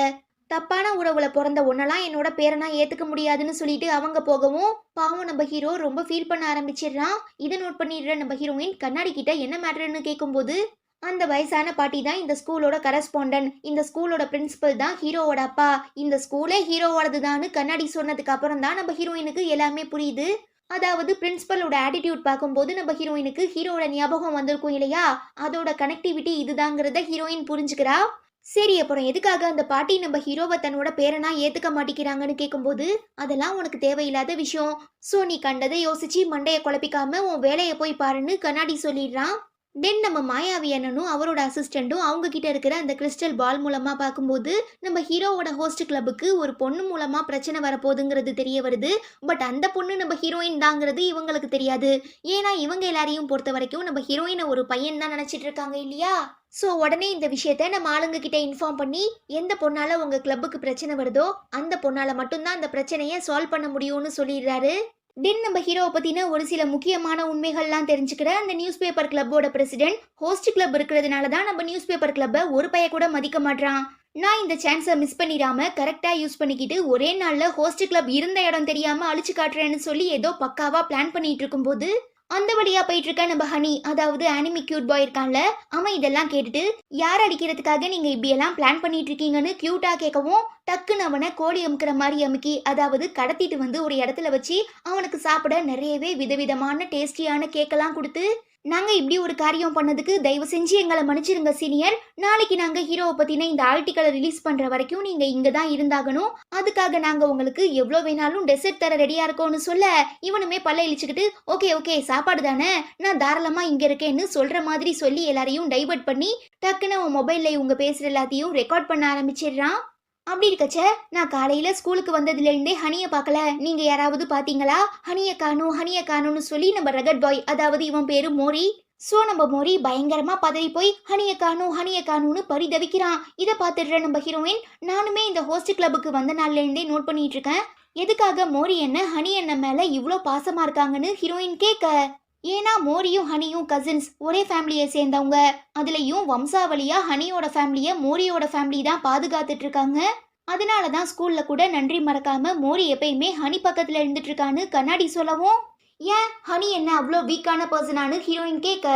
தப்பான உறவுல பிறந்த ஒன்னெல்லாம் என்னோட பேரனா ஏத்துக்க முடியாதுன்னு சொல்லிட்டு அவங்க போகவும் பாவம் நம்ம ஹீரோ ரொம்ப ஃபீல் பண்ண ஆரம்பிச்சிடுறான். இதை நோட் பண்ணிடுற நம்ம ஹீரோயின் கண்ணாடி கிட்ட என்ன மேட்டர்னு கேட்கும்போது அந்த வயசான பாட்டி தான் இந்த ஸ்கூலோட கரஸ்பாண்டன்ட், இந்த ஸ்கூலோட பிரின்சிபல் தான் ஹீரோவோட அப்பா, இந்த ஸ்கூலே ஹீரோவோடது தான்னு கண்ணாடி சொன்னதுக்கு அப்புறம் தான் நம்ம ஹீரோயினுக்கு எல்லாமே புரியுது. அதாவது பிரின்சிபலோட ஆட்டிடியூட் பார்க்கும்போது நம்ம ஹீரோயினுக்கு ஹீரோட ஞாபகம் வந்திருக்கும் இல்லையா, அதோட கனெக்டிவிட்டி இதுதாங்கிறத ஹீரோயின் புரிஞ்சுக்கிறா. சரி அப்புறம் எதுக்காக அந்த பாட்டி நம்ம ஹீரோவை தன்னோட பேரனா ஏத்துக்க மாட்டேங்கிறாங்கன்னு கேட்கும்போது அதெல்லாம் உனக்கு தேவையில்லாத விஷயம், சோ நீ கண்டதை யோசிச்சு மண்டைய குழப்பிக்காம உன் வேலையை போய் பாருன்னு கண்ணாடி சொல்லிடுறான். தென் நம்ம மாயாவி அண்ணனும் அவரோட அசிஸ்டண்ட்டும் அவங்க கிட்ட இருக்கிற அந்த கிறிஸ்டல் பால் மூலமா பார்க்கும்போது நம்ம ஹீரோவோட ஹோஸ்ட் கிளப்புக்கு ஒரு பொண்ணு மூலமா பிரச்சனை வரப்போகுதுங்கிறது தெரிய வருது. பட் அந்த பொண்ணு நம்ம ஹீரோயின் தாங்கிறது இவங்களுக்கு தெரியாது. ஏன்னா இவங்க எல்லாரையும் பொறுத்த வரைக்கும் நம்ம ஹீரோயினை ஒரு பையன் தான் நினைச்சிட்டு இருக்காங்க இல்லையா. ஸோ உடனே இந்த விஷயத்த நம்ம ஆளுங்க கிட்ட இன்ஃபார்ம் பண்ணி எந்த பொண்ணால உங்க கிளப்புக்கு பிரச்சனை வருதோ அந்த பொண்ணால மட்டும்தான் அந்த பிரச்சனையை சால்வ் பண்ண முடியும்னு சொல்லிடுறாரு. தென் நம்ம ஹீரோவை பத்தின ஒரு சில முக்கியமான உண்மைகள்லாம் தெரிஞ்சுக்கிற அந்த நியூஸ் பேப்பர் கிளப்போட பிரசிடென்ட் ஹோஸ்ட் கிளப் இருக்கிறதுனால தான் நம்ம நியூஸ் பேப்பர் கிளப்பை ஒரு பைய கூட மதிக்க மாட்டான். நான் இந்த சான்ஸை மிஸ் பண்ணிடாம கரெக்டா யூஸ் பண்ணிக்கிட்டு ஒரே நாள்ல ஹோஸ்ட் கிளப் இருந்த இடம் தெரியாம அழிச்சு காட்டுறேன்னு சொல்லி ஏதோ பக்காவா பிளான் பண்ணிட்டு இருக்கும்போது அந்த வழியா போயிட்டு இருக்க நம்ம ஹனி, அதாவது அனிமி கியூட் பாய் இருக்கான்ல, அவன் இதெல்லாம் கேட்டுட்டு யார் அடிக்கிறதுக்காக நீங்க இப்படி எல்லாம் பிளான் பண்ணிட்டு இருக்கீங்கன்னு கியூட்டா கேட்கவும் டக்குன்னு அவனை கோழி அமுக்கிற மாதிரி அமுக்கி அதாவது கடத்திட்டு வந்து ஒரு இடத்துல வச்சு அவனுக்கு சாப்பிட நிறையவே விதவிதமான டேஸ்டியான கேக்கெல்லாம் கொடுத்து நாங்க இப்படி ஒரு காரியம் பண்ணதுக்கு தயவு செஞ்சு எங்களை மன்னிச்சிருங்க சீனியர், நாளைக்கு நாங்க ஹீரோவை பத்தின இந்த ஆர்டிக்கலை ரிலீஸ் பண்ற வரைக்கும் நீங்க இங்க தான் இருந்தாகணும், அதுக்காக நாங்க உங்களுக்கு எவ்வளோ வேணாலும் டெசர்ட் தர ரெடியா இருக்கோம்னு சொல்ல இவனுமே பல்ல இழிச்சுக்கிட்டு ஓகே ஓகே சாப்பாடு தானே நான் தாராளமா இங்க இருக்கேன்னு சொல்ற மாதிரி சொல்லி எல்லாரையும் டைவர்ட் பண்ணி டக்குன்னு அவன் மொபைல்ல இவங்க பேசுற எல்லாத்தையும் ரெக்கார்ட் பண்ண ஆரம்பிச்சிடுறான். அப்படி இருக்கச்ச நான் காலையில ஸ்கூலுக்கு வந்ததுல இருந்தே ஹனியை பார்க்கல, நீங்க யாராவது பாத்தீங்களா, ஹனியை காணும்னு சொல்லி நம்ம ரகட் பாய் அதாவது இவன் பேரு மோரி. சோ நம்ம மோரி பயங்கரமா பதறி போய் ஹனியை காணும்னு பரிதவிக்கிறான். இதை பார்த்துடுற நம்ம ஹீரோயின் நானுமே இந்த ஹோஸ்ட் கிளப்புக்கு வந்த நாள்ல இருந்தே நோட் பண்ணிட்டு இருக்கேன், எதுக்காக மோரி என்ன ஹனி என்ன மேல இவ்வளோ பாசமா இருக்காங்கன்னு ஹீரோயின் கேட்க. ஏன்னா மோரியும் ஹனியும் கசின்ஸ், ஒரே ஃபேமிலியை சேர்ந்தவங்க, அதுலயும் வம்சாவளியா ஹனியோட ஃபேமிலிய மோரியோட ஃபேமிலி தான் பாதுகாத்துட்டு இருக்காங்க. அதனால தான் ஸ்கூல்ல கூட நன்றி மறக்காம மோரி எப்பயுமே ஹனி பக்கத்துல இருந்துட்டு இருக்கான்னு கண்ணாடி சொல்லவும் ஏன் ஹனி என்ன அவ்வளோ வீக்கான பர்சனானு ஹீரோயின் கேட்க,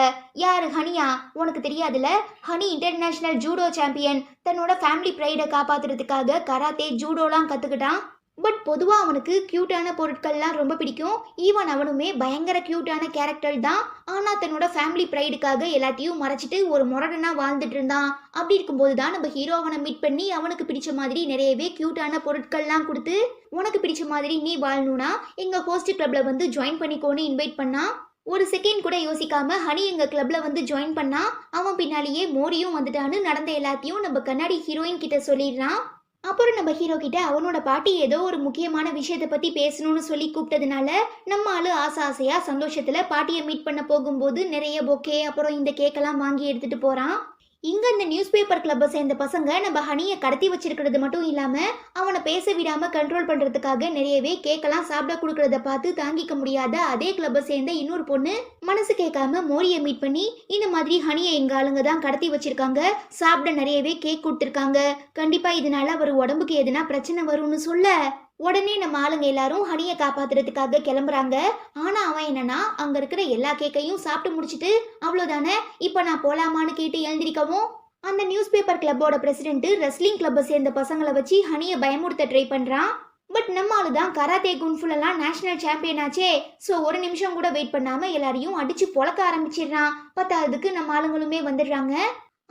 யாரு ஹனியா உனக்கு தெரியாதுல, ஹனி இன்டர்நேஷனல் ஜூடோ சாம்பியன், தன்னோட ஃபேமிலி ப்ரைடை காப்பாத்துறதுக்காக கராத்தே ஜூடோலாம் கத்துக்கிட்டான். பட் பொதுவாக அவனுக்கு க்யூட்டான பொருட்கள்லாம் ரொம்ப பிடிக்கும், ஈவன் அவனுமே பயங்கர க்யூட்டான கேரக்டர் தான், ஆனால் தன்னோட ஃபேமிலி ப்ரைடுக்காக எல்லாத்தையும் மறைச்சிட்டு ஒரு முரடனா வாழ்ந்துட்டு இருந்தான். அப்படி இருக்கும்போது தான் நம்ம ஹீரோ அவனை மீட் பண்ணி அவனுக்கு பிடிச்ச மாதிரி நிறையவே க்யூட்டான பொருட்கள்லாம் கொடுத்து உனக்கு பிடிச்ச மாதிரி நீ வாழணும்னா எங்கள் ஹோஸ்ட் கிளப்ல வந்து ஜாயின் பண்ணிக்கோன்னு இன்வைட் பண்ணா. ஒரு செகண்ட் கூட யோசிக்காம ஹனி எங்க கிளப்ல வந்து ஜாயின் பண்ணா, அவன் பின்னாலேயே மோரியும் வந்துட்டான்னு நடந்த எல்லாத்தையும் நம்ம கண்ணாடி ஹீரோயின் கிட்ட சொல்லிடுறான். அப்புறம் நம்ம ஹீரோ கிட்ட அவனோட பாட்டி ஏதோ ஒரு முக்கியமான விஷயத்தை பத்தி பேசணும்னு சொல்லி கூப்பிட்டதுனால நம்ம ஆளு ஆசையா சந்தோஷத்துல பாட்டியை மீட் பண்ண போகும்போது நிறைய பொக்கே அப்புறம் இந்த கேக்கெல்லாம் வாங்கி எடுத்துட்டு போறான். இங்க இந்த நியூஸ் பேப்பர் கிளப்பை சேர்ந்த பசங்க நம்ம ஹனியை கடத்தி வச்சிருக்கிறது மட்டும் இல்லாம அவனை பேச விடாம கண்ட்ரோல் பண்றதுக்காக நிறையவே கேக்கெல்லாம் சாப்பிட கொடுக்கறத பார்த்து தாங்கிக்க முடியாத அதே கிளப்பை சேர்ந்த இன்னொரு பொண்ணு மனசு கேட்காம மோரியை மீட் பண்ணி இந்த மாதிரி ஹனியை எங்க ஆளுங்க தான் கடத்தி வச்சிருக்காங்க, சாப்பிட நிறையவே கேக் கொடுத்துருக்காங்க, கண்டிப்பா இதனால அவர் உடம்புக்கு எதுனா பிரச்சனை வரும்னு சொல்ல உடனே நம்ம ஆளுங்க எல்லாரும் ஹனியை காப்பாத்துறதுக்காக கிளம்புறாங்க. ஆனா அவன் என்னன்னா அங்க இருக்கிற எல்லா கேக்கையும் சாப்பிட்டு முடிச்சிட்டு அவ்வளவுதானே இப்ப நான் போலாமான்னு கேட்டு எழுந்திரிக்கவும் அந்த நியூஸ் பேப்பர் கிளப்போட பிரசிடென்ட் ரெஸ்லிங் கிளப்பை சேர்ந்த பசங்களை வச்சு ஹனியை பயமுறுத்த ட்ரை பண்றான். பட் நம்ம ஆளு தான் கராத்தே குன்ஃபுலெல்லாம் நேஷனல் சாம்பியன் ஆச்சே, ஸோ ஒரு நிமிஷம் கூட வெயிட் பண்ணாம எல்லாரையும் அடிச்சு பொழக்க ஆரம்பிச்சிடுறான். பத்தாவதுக்கு நம்ம ஆளுங்களுமே வந்துடுறாங்க.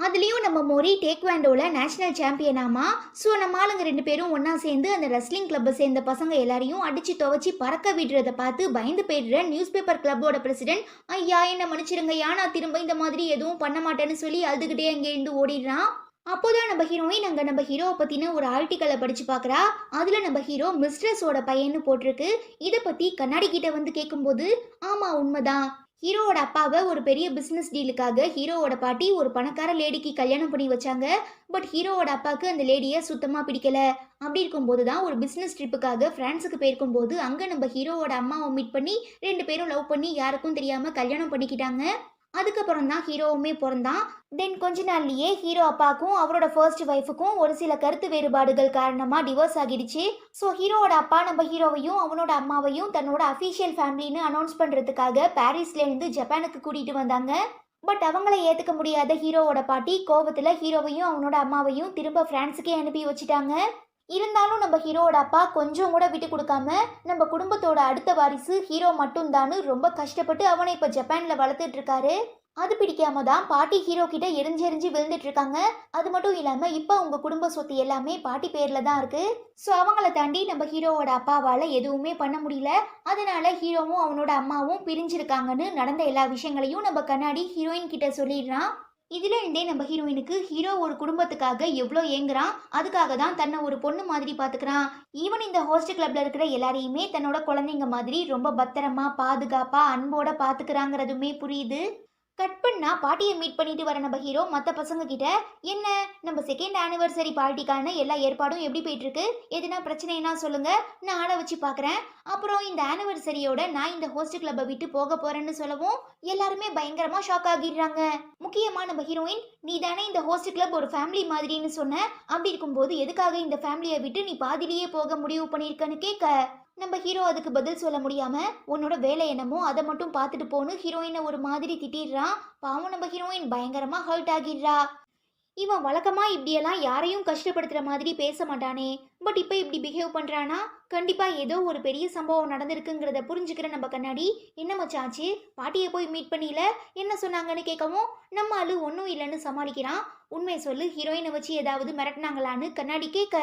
அதுலேயும் நம்ம மோரி டேக்வாண்டோல நேஷனல் சாம்பியனாமா. ஸோ நம்ம ஆளுங்க ரெண்டு பேரும் ஒன்றா சேர்ந்து அந்த ரெஸ்லிங் கிளப்பை சேர்ந்த பசங்க எல்லாரையும் அடித்து துவச்சி பறக்க விடுறத பார்த்து பயந்து போயிடுற நியூஸ் பேப்பர் கிளப்போட பிரசிடென்ட் ஐயா என்ன மன்னிச்சிருங்கய்யா, நான் திரும்ப இந்த மாதிரி எதுவும் பண்ண மாட்டேன்னு சொல்லி அழுதுகிட்டே அங்கேருந்து ஓடிடுறான். அப்போதான் நம்ம ஹீரோயின் அங்கே நம்ம ஹீரோவை பற்றின ஒரு ஆர்டிக்கலை படித்து பார்க்குறா. அதில் நம்ம ஹீரோ மிஸ்ட்ரஸோட பையன்னு போட்டிருக்கு. இதை பற்றி கண்ணாடி கிட்ட வந்து கேட்கும்போது ஆமாம் உண்மைதான், ஹீரோவோட அப்பாவை ஒரு பெரிய பிசினஸ் டீலுக்காக ஹீரோவோட பாட்டி ஒரு பணக்கார லேடிக்கு கல்யாணம் பண்ணி வச்சாங்க. பட் ஹீரோவோட அப்பாவுக்கு அந்த லேடியை சுத்தமா பிடிக்கல. அப்படி இருக்கும்போது தான் ஒரு பிசினஸ் ட்ரிப்புக்காக பிரான்ஸுக்கு போயிருக்கும் போது அங்க நம்ம ஹீரோவோட அம்மாவை மீட் பண்ணி ரெண்டு பேரும் லவ் பண்ணி யாருக்கும் தெரியாம கல்யாணம் பண்ணிக்கிட்டாங்க. அதுக்கப்புறம் தான் ஹீரோவுமே பிறந்தான். தென் கொஞ்ச நாள்லயே ஹீரோ அப்பாவுக்கும் அவரோட ஃபர்ஸ்ட் ஒய்ஃபுக்கும் ஒரு சில கருத்து வேறுபாடுகள் காரணமா டிவோர்ஸ் ஆகிடுச்சு. ஸோ ஹீரோவோட அப்பா நம்ம ஹீரோவையும் அவனோட அம்மாவையும் தன்னோட அஃபீஷியல் ஃபேமிலின்னு அனௌன்ஸ் பண்றதுக்காக பாரிஸ்ல இருந்து ஜப்பானுக்கு கூட்டிட்டு வந்தாங்க. பட் அவங்கள ஏத்துக்க முடியாத ஹீரோவோட பாட்டி கோவத்துல ஹீரோவையும் அவனோட அம்மாவையும் திரும்ப பிரான்ஸுக்கே அனுப்பி வச்சுட்டாங்க. இருந்தாலும் நம்ம ஹீரோவோட அப்பா கொஞ்சம் கூட விட்டு கொடுக்காம நம்ம குடும்பத்தோட அடுத்த வாரிசு ஹீரோ மட்டும் தான்னு ரொம்ப கஷ்டப்பட்டு அவனை இப்ப ஜப்பான்ல வளர்த்துட்டு இருக்காரு. அது பிடிக்காம தான் பாட்டி ஹீரோ கிட்ட எரிஞ்செறிஞ்சு விழுந்துட்டு இருக்காங்க. அது மட்டும் இல்லாம இப்ப அவங்க குடும்ப சொத்து எல்லாமே பாட்டி பேர்ல தான் இருக்கு. ஸோ அவங்கள தாண்டி நம்ம ஹீரோவோட அப்பாவால எதுவுமே பண்ண முடியல. அதனால ஹீரோவும் அவனோட அம்மாவும் பிரிஞ்சிருக்காங்கன்னு நடந்த எல்லா விஷயங்களையும் நம்ம கண்ணாடி ஹீரோயின் கிட்ட சொல்லிடுறான். இதுல இருந்தே நம்ம ஹீரோயினுக்கு ஹீரோ ஒரு குடும்பத்துக்காக எவ்வளோ ஏங்குறான், அதுக்காக தான் தன்னை ஒரு பொண்ணு மாதிரி பாத்துக்கிறான். ஈவன் இந்த ஹோஸ்டல் கிளப்ல இருக்கிற எல்லாரையுமே தன்னோட குழந்தைங்க மாதிரி ரொம்ப பத்திரமா பாதுகாப்பா அன்போட பாத்துக்கிறாங்கிறதுமே புரியுது. கட் பண்ணா பாட்டியை மீட் பண்ணிட்டு வர நம்ம ஹீரோ மற்ற பசங்க கிட்ட, என்ன நம்ம செகண்ட் ஆனிவர்சரி பார்ட்டிக்கான எல்லா ஏற்பாடும் எப்படி போயிட்டு இருக்கு, எதுனா பிரச்சனைனா சொல்லுங்க, நான் ஆட வச்சு பாக்குறேன். அப்புறம் இந்த ஆனிவர்சரியோட நான் இந்த ஹோஸ்ட் கிளப்பை விட்டு போக போறேன்னு சொல்லவும் எல்லாருமே பயங்கரமா ஷாக் ஆகிடுறாங்க. முக்கியமா நம்ம ஹீரோயின், நீ தானே இந்த ஹோஸ்ட் கிளப் ஒரு ஃபேமிலி மாதிரின்னு சொன்ன, அப்படி இருக்கும்போது எதுக்காக இந்த ஃபேமிலியை விட்டு நீ பாதிலேயே போக முடிவு பண்ணியிருக்கன்னு கேட்க நம்ம ஹீரோ அதுக்கு பதில் சொல்ல முடியாம, உன்னோட வேலை என்னமோ அதை மட்டும் பார்த்துட்டு போன்னு ஹீரோயினை ஒரு மாதிரி திட்டிடுறான். பாவம் நம்ம ஹீரோயின் பயங்கரமா ஹர்ட் ஆகிடுறா. இவன் வழக்கமா இப்படியெல்லாம் யாரையும் கஷ்டப்படுத்துற மாதிரி பேச மாட்டானே, பட் இப்ப இப்படி பிஹேவ் பண்றானா, கண்டிப்பா ஏதோ ஒரு பெரிய சம்பவம் நடந்திருக்குங்கிறத புரிஞ்சுக்கிற நம்ம கண்ணாடி, என்ன மச்சாச்சு பாட்டியை போய் மீட் பண்ணியில, என்ன சொன்னாங்கன்னு கேட்கவும் நம்ம ஆளு ஒன்றும் இல்லைன்னு சமாளிக்கிறான். உண்மையை சொல்லு, ஹீரோயினை வச்சு ஏதாவது மிரட்டினாங்களான்னு கண்ணாடி கேட்க,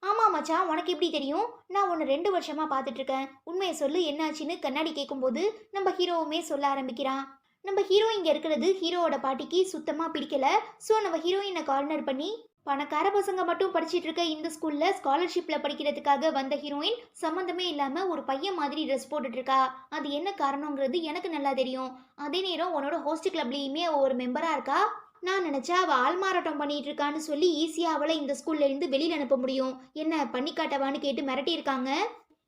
ஆமா மச்சான் உனக்கு எப்படி தெரியும், நான் உன்னை 2 வருஷமா பார்த்துட்டு இருக்கேன், உண்மையை சொல்லு என்னாச்சுன்னு கண்ணாடி கேட்கும்போது நம்ம ஹீரோவுமே சொல்ல ஆரம்பிக்கிறான். நம்ம ஹீரோ இங்க இருக்கிறது ஹீரோவோட பாட்டிக்கு சுத்தமா பிடிக்கல. ஸோ நம்ம ஹீரோயினை கார்னர் பண்ணி, பணக்கார பசங்க மட்டும் படிச்சிட்டு இருக்க இந்த ஸ்கூல்ல ஸ்காலர்ஷிப்ல படிக்கிறதுக்காக வந்த ஹீரோயின் சம்மந்தமே இல்லாம ஒரு பையன் மாதிரி ட்ரெஸ் போட்டுட்டு இருக்கா, அது என்ன காரணங்கிறது எனக்கு நல்லா தெரியும். அதே நேரம் உன்னோட ஹோஸ்ட் கிளப்லயுமே அவ ஒரு மெம்பரா இருக்கா, நான் நினைச்சா அவள் ஆள்மாறாட்டம் பண்ணிட்டு இருக்கான்னு சொல்லி ஈஸியாக அவளை இந்த ஸ்கூல்ல இருந்து வெளியில் அனுப்ப முடியும், என்ன பண்ணி காட்டவான்னு கேட்டு மிரட்டியிருக்காங்க.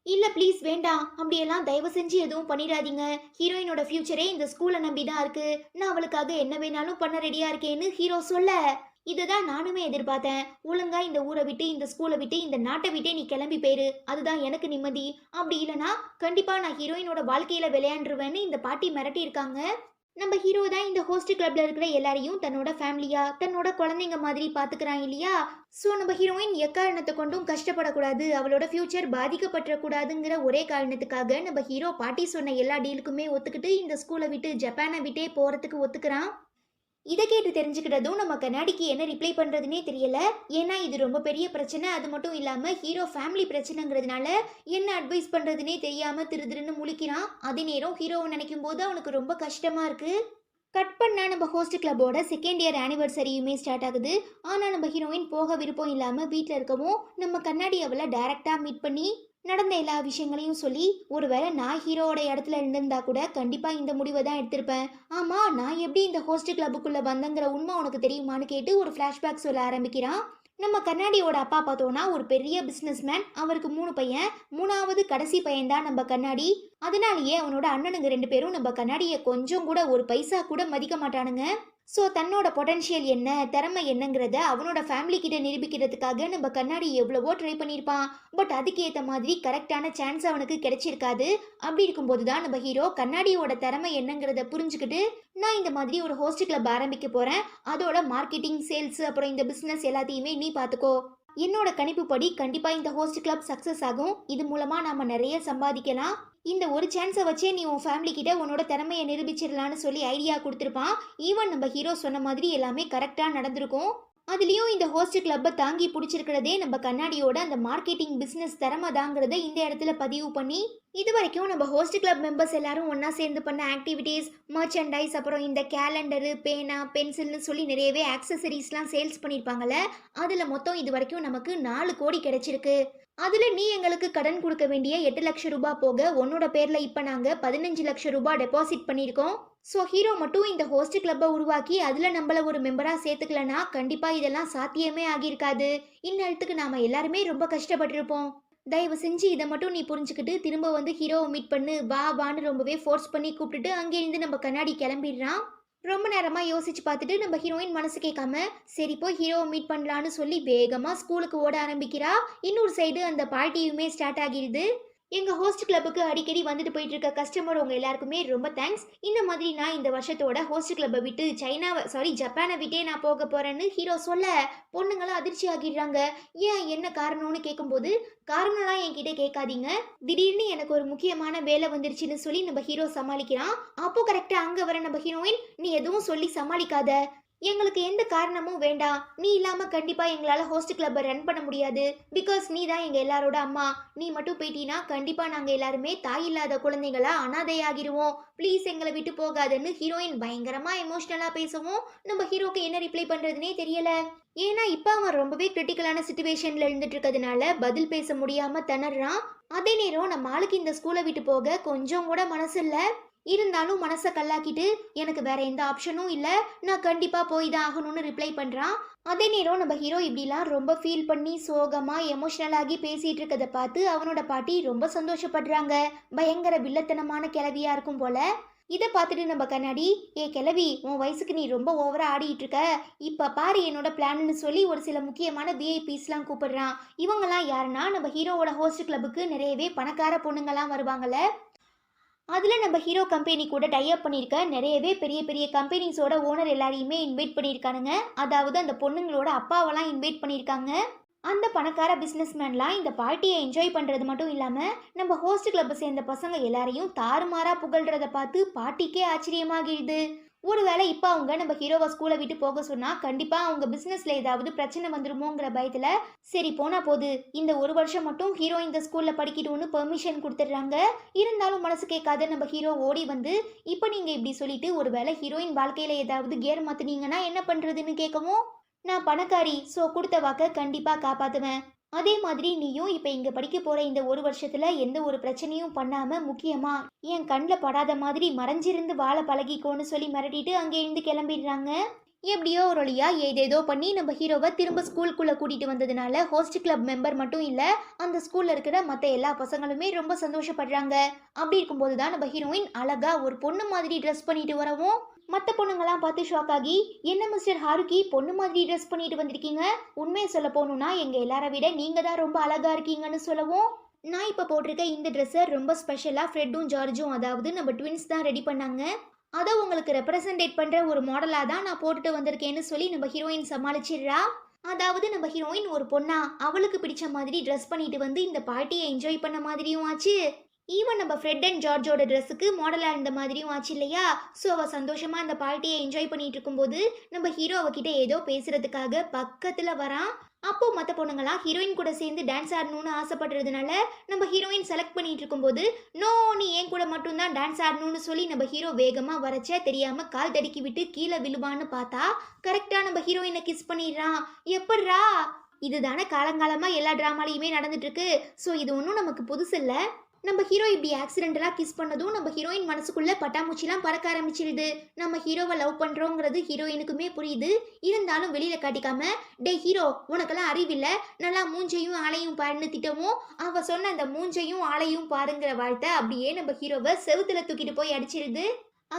இல்லை ப்ளீஸ் வேண்டாம், அப்படியெல்லாம் தயவு செஞ்சு எதுவும் பண்ணிடாதீங்க, ஹீரோயினோட ஃபியூச்சரே இந்த ஸ்கூலை நம்பி தான் இருக்கு, நான் அவளுக்காக என்ன வேணாலும் பண்ண ரெடியா இருக்கேன்னு ஹீரோ சொல்ல, இதுதான் நானுமே எதிர்பார்த்தேன், ஒழுங்கா இந்த ஊரை விட்டு இந்த ஸ்கூலை விட்டு இந்த நாட்டை விட்டே நீ கிளம்பி போயிரு, அதுதான் எனக்கு நிம்மதி, அப்படி இல்லைனா கண்டிப்பா நான் ஹீரோயினோட வாழ்க்கையில விளையாண்டுருவேன்னு இந்த பாட்டி மிரட்டி இருக்காங்க. நம்ம ஹீரோ தான் இந்த ஹோஸ்ட் கிளப்ல இருக்கிற எல்லாரையும் தன்னோட ஃபேமிலியா தன்னோட குழந்தைங்க மாதிரி பாத்துக்கிறான் இல்லையா. ஸோ நம்ம ஹீரோயின் எக்காரணத்தை கொண்டும் கஷ்டப்படக்கூடாது, அவளோட ஃபியூச்சர் பாதிக்கப்படக்கூடாதுங்கிற ஒரே காரணத்துக்காக நம்ம ஹீரோ பாட்டி சொன்ன எல்லா டீலுக்குமே ஒத்துக்கிட்டு இந்த ஸ்கூலை விட்டு ஜப்பானை விட்டே போறதுக்கு ஒத்துக்கிறான். இதை கேட்டு தெரிஞ்சுக்கிட்டதும் நம்ம கண்ணாடிக்கு என்ன ரிப்ளை பண்ணுறதுனே தெரியல. ஏன்னா இது ரொம்ப பெரிய பிரச்சனை, அது மட்டும் இல்லாமல் ஹீரோ ஃபேமிலி பிரச்சனைங்கிறதுனால என்ன அட்வைஸ் பண்ணுறதுனே தெரியாமல் திருன்னு முழிக்கிறான். அதே நேரம் ஹீரோவை நினைக்கும் போது அவனுக்கு ரொம்ப கஷ்டமாக இருக்குது. கட் பண்ணால் நம்ம ஹோஸ்ட் கிளப்போட செகண்ட் இயர் ஆனிவர்சரியுமே ஸ்டார்ட் ஆகுது. ஆனால் நம்ம ஹீரோயின் போக விருப்பம் இல்லாமல் வீட்டில் இருக்கவும் நம்ம கண்ணாடி அவளை டைரெக்டாக மீட் பண்ணி நடந்த எல்லா விஷயங்களையும் சொல்லி, ஒருவேளை நான் ஹீரோவோட இடத்துல இருந்திருந்தா கூட கண்டிப்பா இந்த முடிவை தான் எடுத்திருப்பேன், ஆமா நான் எப்படி இந்த ஹோஸ்ட் கிளப்புக்குள்ள வந்தங்கிற உண்மை உனக்கு தெரியுமான்னு கேட்டு ஒரு ஃபிளாஷ்பேக் சொல்ல ஆரம்பிக்கிறான். நம்ம கண்ணாடியோட அப்பா பார்த்தோன்னா ஒரு பெரிய பிஸ்னஸ்மேன், அவருக்கு 3 பையன், 3வது கடைசி பையன் தான் நம்ம கண்ணாடி. அதனாலேயே அவனோட அண்ணனுங்க 2 பேரும் நம்ம கண்ணாடியை கொஞ்சம் கூட ஒரு பைசா கூட மதிக்க மாட்டானுங்க. ஸோ தன்னோட பொட்டன்ஷியல் என்ன திறமை என்னங்கிறத அவனோட ஃபேமிலி கிட்ட நிரூபிக்கிறதுக்காக நம்ம கண்ணாடி எவ்வளவோ ட்ரை பண்ணியிருப்பான். பட் அதுக்கேற்ற மாதிரி கரெக்டான சான்ஸ் அவனுக்கு கிடைச்சிருக்காது. அப்படி இருக்கும்போது தான் நம்ம ஹீரோ கண்ணாடியோட திறமை என்னங்கிறத புரிஞ்சுக்கிட்டு, நான் இந்த மாதிரி ஒரு ஹோஸ்ட் கிளப் ஆரம்பிக்க போறேன், அதோட மார்க்கெட்டிங் சேல்ஸ் அப்புறம் இந்த பிஸ்னஸ் எல்லாத்தையுமே நீ பார்த்துக்கோ, என்னோட கணிப்புப்படி கண்டிப்பா இந்த ஹோஸ்ட் கிளப் சக்சஸ் ஆகும், இது மூலமா நாம நிறைய சம்பாதிக்கலாம், இந்த ஒரு சான்ஸை வச்சே நீ உன் ஃபேமிலி கிட்ட உன்னோட திறமையை நிரூபிச்சிடலான்னு சொல்லி ஐடியா கொடுத்துருப்பான். ஈவன் நம்ம ஹீரோ சொன்ன மாதிரி எல்லாமே கரெக்டாக நடந்திருக்கும். அதுலேயும் இந்த ஹோஸ்ட் கிளப்பை தாங்கி பிடிச்சிருக்கிறதே நம்ம கண்ணாடியோட அந்த மார்க்கெட்டிங் பிஸ்னஸ் திறமை தாங்கிறத இந்த இடத்துல பதிவு பண்ணி, இது வரைக்கும் நம்ம ஹோஸ்ட் கிளப் மெம்பர்ஸ் எல்லாரும் ஒன்றா சேர்ந்து பண்ண ஆக்டிவிட்டீஸ், மர்ச்சன்டைஸ், அப்புறம் இந்த கேலண்டரு, பேனா, பென்சில்னு சொல்லி நிறையவே ஆக்சசரிஸ்லாம் சேல்ஸ் பண்ணியிருப்பாங்கல்ல, அதில் மொத்தம் இது வரைக்கும் நமக்கு 4 கோடி கிடைச்சிருக்கு. அதுல நீ எங்களுக்கு கடன் கொடுக்க வேண்டிய 8 லட்சம் ரூபாய் போக உன்னோட பேர்ல இப்ப நாங்க 15 லட்சம் ரூபாய் டெபாசிட் பண்ணியிருக்கோம். ஸோ ஹீரோ மட்டும் இந்த ஹோஸ்ட் கிளப்பை உருவாக்கி அதுல நம்மள ஒரு மெம்பரா சேர்த்துக்கலனா கண்டிப்பா இதெல்லாம் சாத்தியமே ஆகியிருக்காது. இந்நேரத்துக்கு நாம எல்லாருமே ரொம்ப கஷ்டப்பட்டிருப்போம். தயவு செஞ்சு இதை மட்டும் நீ புரிஞ்சுக்கிட்டு திரும்ப வந்து ஹீரோவை மீட் பண்ணு வா வான்னு ரொம்பவே ஃபோர்ஸ் பண்ணி கூப்பிட்டுட்டு அங்கேருந்து நம்ம கண்ணாடி கிளம்பிடுறான். ரொம்ப நேரமா யோசிச்சு பார்த்துட்டு நம்ம ஹீரோயின் மனசு கேட்காம சரி போய் ஹீரோவை மீட் பண்ணலான்னு சொல்லி வேகமா ஸ்கூலுக்கு ஓட ஆரம்பிக்கிறா. இன்னொரு சைடு அந்த பார்ட்டியுமே ஸ்டார்ட் ஆகிடுது. எங்க ஹோஸ்ட் கிளப்புக்கு அடிக்கடி வந்துட்டு போயிட்டு இருக்க கஸ்டமர் உங்க எல்லாருக்குமே ரொம்ப தேங்க்ஸ். இந்த மாதிரி நான் இந்த வருஷத்தோட ஹோஸ்ட் கிளப்பை விட்டு ஜப்பானை விட்டே நான் போக போறேன்னு ஹீரோ சொல்ல பொண்ணுங்களாம் அதிர்ச்சி ஆகிடுறாங்க. ஏன் என்ன காரணம்னு கேட்கும்போது காரணம்லாம் என்கிட்ட கேட்காதீங்க, திடீர்னு எனக்கு ஒரு முக்கியமான வேலை வந்துருச்சுன்னு சொல்லி நம்ம ஹீரோ சமாளிக்கிறான். அப்போ கரெக்டா அங்க வர நம்ம ஹீரோயின் நீ எதுவும் சொல்லி சமாளிக்காத, எங்களுக்கு எந்த காரணமும் வேண்டாம், நீ இல்லாம கண்டிப்பா எங்களால ஹோஸ்ட் கிளப்பை ரன் பண்ண முடியாது, பிகாஸ் நீ தான் எங்க எல்லாரோட அம்மா, நீ மட்டும் போயிட்டீனா கண்டிப்பா நாங்க எல்லாருமே தாய் இல்லாத குழந்தைகளா அனாதையாகிருவோம், ப்ளீஸ் எங்களை விட்டு போகாதுன்னு ஹீரோயின் பயங்கரமா எமோஷனலா பேசவும் நம்ம ஹீரோக்கு என்ன ரிப்ளை பண்றதுனே தெரியல. ஏன்னா இப்ப அவன் ரொம்பவே கிரிட்டிக்கலான சுச்சுவேஷன்ல இருந்துட்டு இருக்கிறதுனால பதில் பேச முடியாம திணறான். அதே நேரம் நம்ம ஆளுக்கு இந்த ஸ்கூலை விட்டு போக கொஞ்சம் கூட மனசு இல்ல. இருந்தாலும் மனசை கல்லாக்கிட்டு எனக்கு வேற எந்த ஆப்ஷனும் இல்ல, நான் கண்டிப்பா போய் தான் ஆகணும்னு ரிப்ளை பண்றான். அதே நேரம் நம்ம ஹீரோ இப்படிலாம் ரொம்ப ஃபீல் பண்ணி சோகமா எமோஷனல் ஆகி பேசிட்டு இருக்கதை பார்த்து அவனோட பாட்டி ரொம்ப சந்தோஷப்படுறாங்க. பயங்கர வில்லத்தனமான கிளவியா இருக்கும் போல. இதை பார்த்துட்டு நம்ம கண்ணாடி ஏ கிளவி உன் வயசுக்கு நீ ரொம்ப ஓவரா ஆடிட்டு இருக்க, இப்ப பாரு என்னோட பிளான்னு சொல்லி ஒரு சில முக்கியமான விஐபிஸ்லாம் கூப்பிடுறான். இவங்கெல்லாம் யாருன்னா நம்ம ஹீரோவோட ஹோஸ்ட் கிளப்புக்கு நிறையவே பணக்கார பொண்ணுங்கெல்லாம் வருவாங்கல்ல. அதில் நம்ம ஹீரோ கம்பெனி கூட டைப் பண்ணியிருக்க நிறையவே பெரிய பெரிய கம்பெனிஸோட ஓனர் எல்லாரையுமே இன்வைட் பண்ணியிருக்கானுங்க. அதாவது அந்த பொண்ணுங்களோட அப்பாவெல்லாம் இன்வைட் பண்ணியிருக்காங்க. அந்த பணக்கார பிஸ்னஸ்மேன்லாம் இந்த பார்ட்டியை என்ஜாய் பண்ணுறது மட்டும் இல்லாமல் நம்ம ஹோஸ்ட் கிளப்பை சேர்ந்த பசங்க எல்லாரையும் தாறுமாறாக புகழ்கிறத பார்த்து பாட்டிக்கே ஆச்சரியமாகிடுது. ஒருவேளை இப்போ அவங்க நம்ம ஹீரோவை ஸ்கூலை விட்டு போக சொன்னால் கண்டிப்பாக அவங்க பிஸ்னஸில் ஏதாவது பிரச்சனை வந்துருமோங்கிற பயத்தில் சரி போனா போது இந்த ஒரு வருஷம் மட்டும் ஹீரோ இந்த ஸ்கூலில் படிக்கணும்னு பெர்மிஷன் கொடுத்துட்றாங்க. இருந்தாலும் மனசு கேட்காத நம்ம ஹீரோ ஓடி வந்து இப்போ நீங்கள் இப்படி சொல்லிட்டு ஒருவேளை ஹீரோயின் வாழ்க்கையில் ஏதாவது கியர் மாற்றினீங்கன்னா என்ன பண்ணுறதுன்னு கேட்கவும் நான் பணக்காரி, ஸோ கொடுத்த வாக்க கண்டிப்பாக காப்பாற்றுவேன். அதே மாதிரி நீயும் இப்போ இங்கே படிக்க போகிற இந்த ஒரு வருஷத்தில் எந்த ஒரு பிரச்சனையும் பண்ணாமல் முக்கியமாக என் கண்ணில் படாத மாதிரி மறைஞ்சிருந்து வாழ பழகிக்கோன்னு சொல்லி மிரட்டிட்டு அங்கே இருந்து கிளம்பிடுறாங்க. எப்படியோ ஒரு வழியா ஏதேதோ பண்ணி நம்ம ஹீரோவை திரும்ப ஸ்கூலுக்குள்ளே கூட்டிகிட்டு வந்ததுனால ஹோஸ்ட் கிளப் மெம்பர் மட்டும் இல்லை அந்த ஸ்கூலில் இருக்கிற மற்ற எல்லா பசங்களுமே ரொம்ப சந்தோஷப்படுறாங்க. அப்படி இருக்கும்போது தான் நம்ம ஹீரோயின் அழகாக ஒரு பொண்ணு மாதிரி ட்ரெஸ் பண்ணிட்டு வரவும் மற்ற பொண்ணுங்களாம் பார்த்து ஷாக் ஆகி என்ன மிஸ்டர் ஹாருக்கி பொண்ணு மாதிரி ட்ரெஸ் பண்ணிட்டு வந்திருக்கீங்க, உண்மையை சொல்ல போகணுன்னா எங்கள் எல்லாரை விட நீங்கள் தான் ரொம்ப அழகாக இருக்கீங்கன்னு சொல்லவும் நான் இப்போ போட்டிருக்க இந்த ட்ரெஸ்ஸை ரொம்ப ஸ்பெஷலாக ஃப்ரெட்டும் ஜார்ஜும் அதாவது நம்ம ட்வின்ஸ் தான் ரெடி பண்ணாங்க, அதை உங்களுக்கு ரெப்ரசன்டேட் பண்ணுற ஒரு மாடலாக தான் நான் போட்டுட்டு வந்திருக்கேன்னு சொல்லி நம்ம ஹீரோயின் சமாளிச்சிடுறா. அதாவது நம்ம ஹீரோயின் ஒரு பொண்ணா அவளுக்கு பிடிச்ச மாதிரி ட்ரெஸ் பண்ணிட்டு வந்து இந்த பார்ட்டியை என்ஜாய் பண்ண மாதிரியும் ஆச்சு. ஈவன் நம்ம ஃப்ரெட் அண்ட் ஜார்ஜோட ட்ரெஸ்ஸுக்கு மாடலாக இருந்த மாதிரியும் ஆச்சு இல்லையா. ஸோ அவள் சந்தோஷமாக அந்த பார்ட்டியை என்ஜாய் பண்ணிட்டு இருக்கும்போது நம்ம ஹீரோ அவகிட்ட ஏதோ பேசுறதுக்காக பக்கத்தில் வரான். அப்போ மற்ற பொண்ணுங்களாம் ஹீரோயின் கூட சேர்ந்து டான்ஸ் ஆடணும்னு ஆசைப்படுறதுனால நம்ம ஹீரோயின் செலக்ட் பண்ணிட்டு இருக்கும்போது நோ நீ ஏன் கூட மட்டும்தான் டான்ஸ் ஆடணும்னு சொல்லி நம்ம ஹீரோ வேகமாக வரைச்ச தெரியாமல் கால் தடுக்கி விட்டு கீழே விழுவான்னு பார்த்தா கரெக்டாக நம்ம ஹீரோயினை கிஸ் பண்ணிடுறான். எப்பட்றா, இதுதானே காலங்காலமாக எல்லா ட்ராமாலையுமே நடந்துட்டு இருக்கு. ஸோ இது ஒன்றும் நமக்கு புதுசு இல்லை. நம்ம ஹீரோ இப்படி ஆக்சிடென்டலாக கிஸ் பண்ணதும் நம்ம ஹீரோயின் மனசுக்குள்ளே பட்டாம்பூச்சிலாம் பறக்க ஆரம்பிச்சிடுது. நம்ம ஹீரோவை லவ் பண்ணுறோங்கிறது ஹீரோயினுக்குமே புரியுது. இருந்தாலும் வெளியில் காட்டிக்காம டே ஹீரோ உனக்கெல்லாம் அறிவில்லை, நல்லா மூஞ்சையும் ஆளையும் பாருன்னு திட்டவும் அவள் சொன்ன அந்த மூஞ்சையும் ஆளையும் பாருங்கிற வார்த்தை அப்படியே நம்ம ஹீரோவை செவுத்துல தூக்கிட்டு போய் அடிச்சிருது.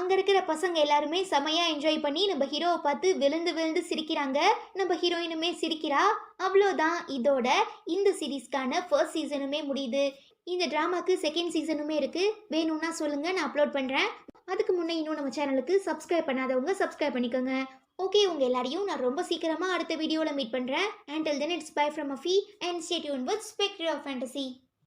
அங்கே இருக்கிற பசங்க எல்லாருமே செமையாக என்ஜாய் பண்ணி நம்ம ஹீரோவை பார்த்து விழுந்து விழுந்து சிரிக்கிறாங்க. நம்ம ஹீரோயினுமே சிரிக்கிறா. அவ்வளோதான், இதோட இந்த சீரீஸ்க்கான ஃபர்ஸ்ட் சீசனுமே முடியுது. இந்த ட்ராமாக்கு செகண்ட் சீசனுமே இருக்குது, வேணும்னா சொல்லுங்கள் நான் அப்லோட் பண்ணுறேன். அதுக்கு முன்னே இன்னும் நம்ம சேனலுக்கு சப்ஸ்கிரைப் பண்ணாதவங்க சப்ஸ்கிரைப் பண்ணிக்கோங்க. ஓகே, உங்கள் எல்லாரையும் நான் ரொம்ப சீக்கிரமாக அடுத்த வீடியோவில் மீட் பண்ணுறேன். Until then it's bye from Afi and stay tuned with Spectre of Fantasy.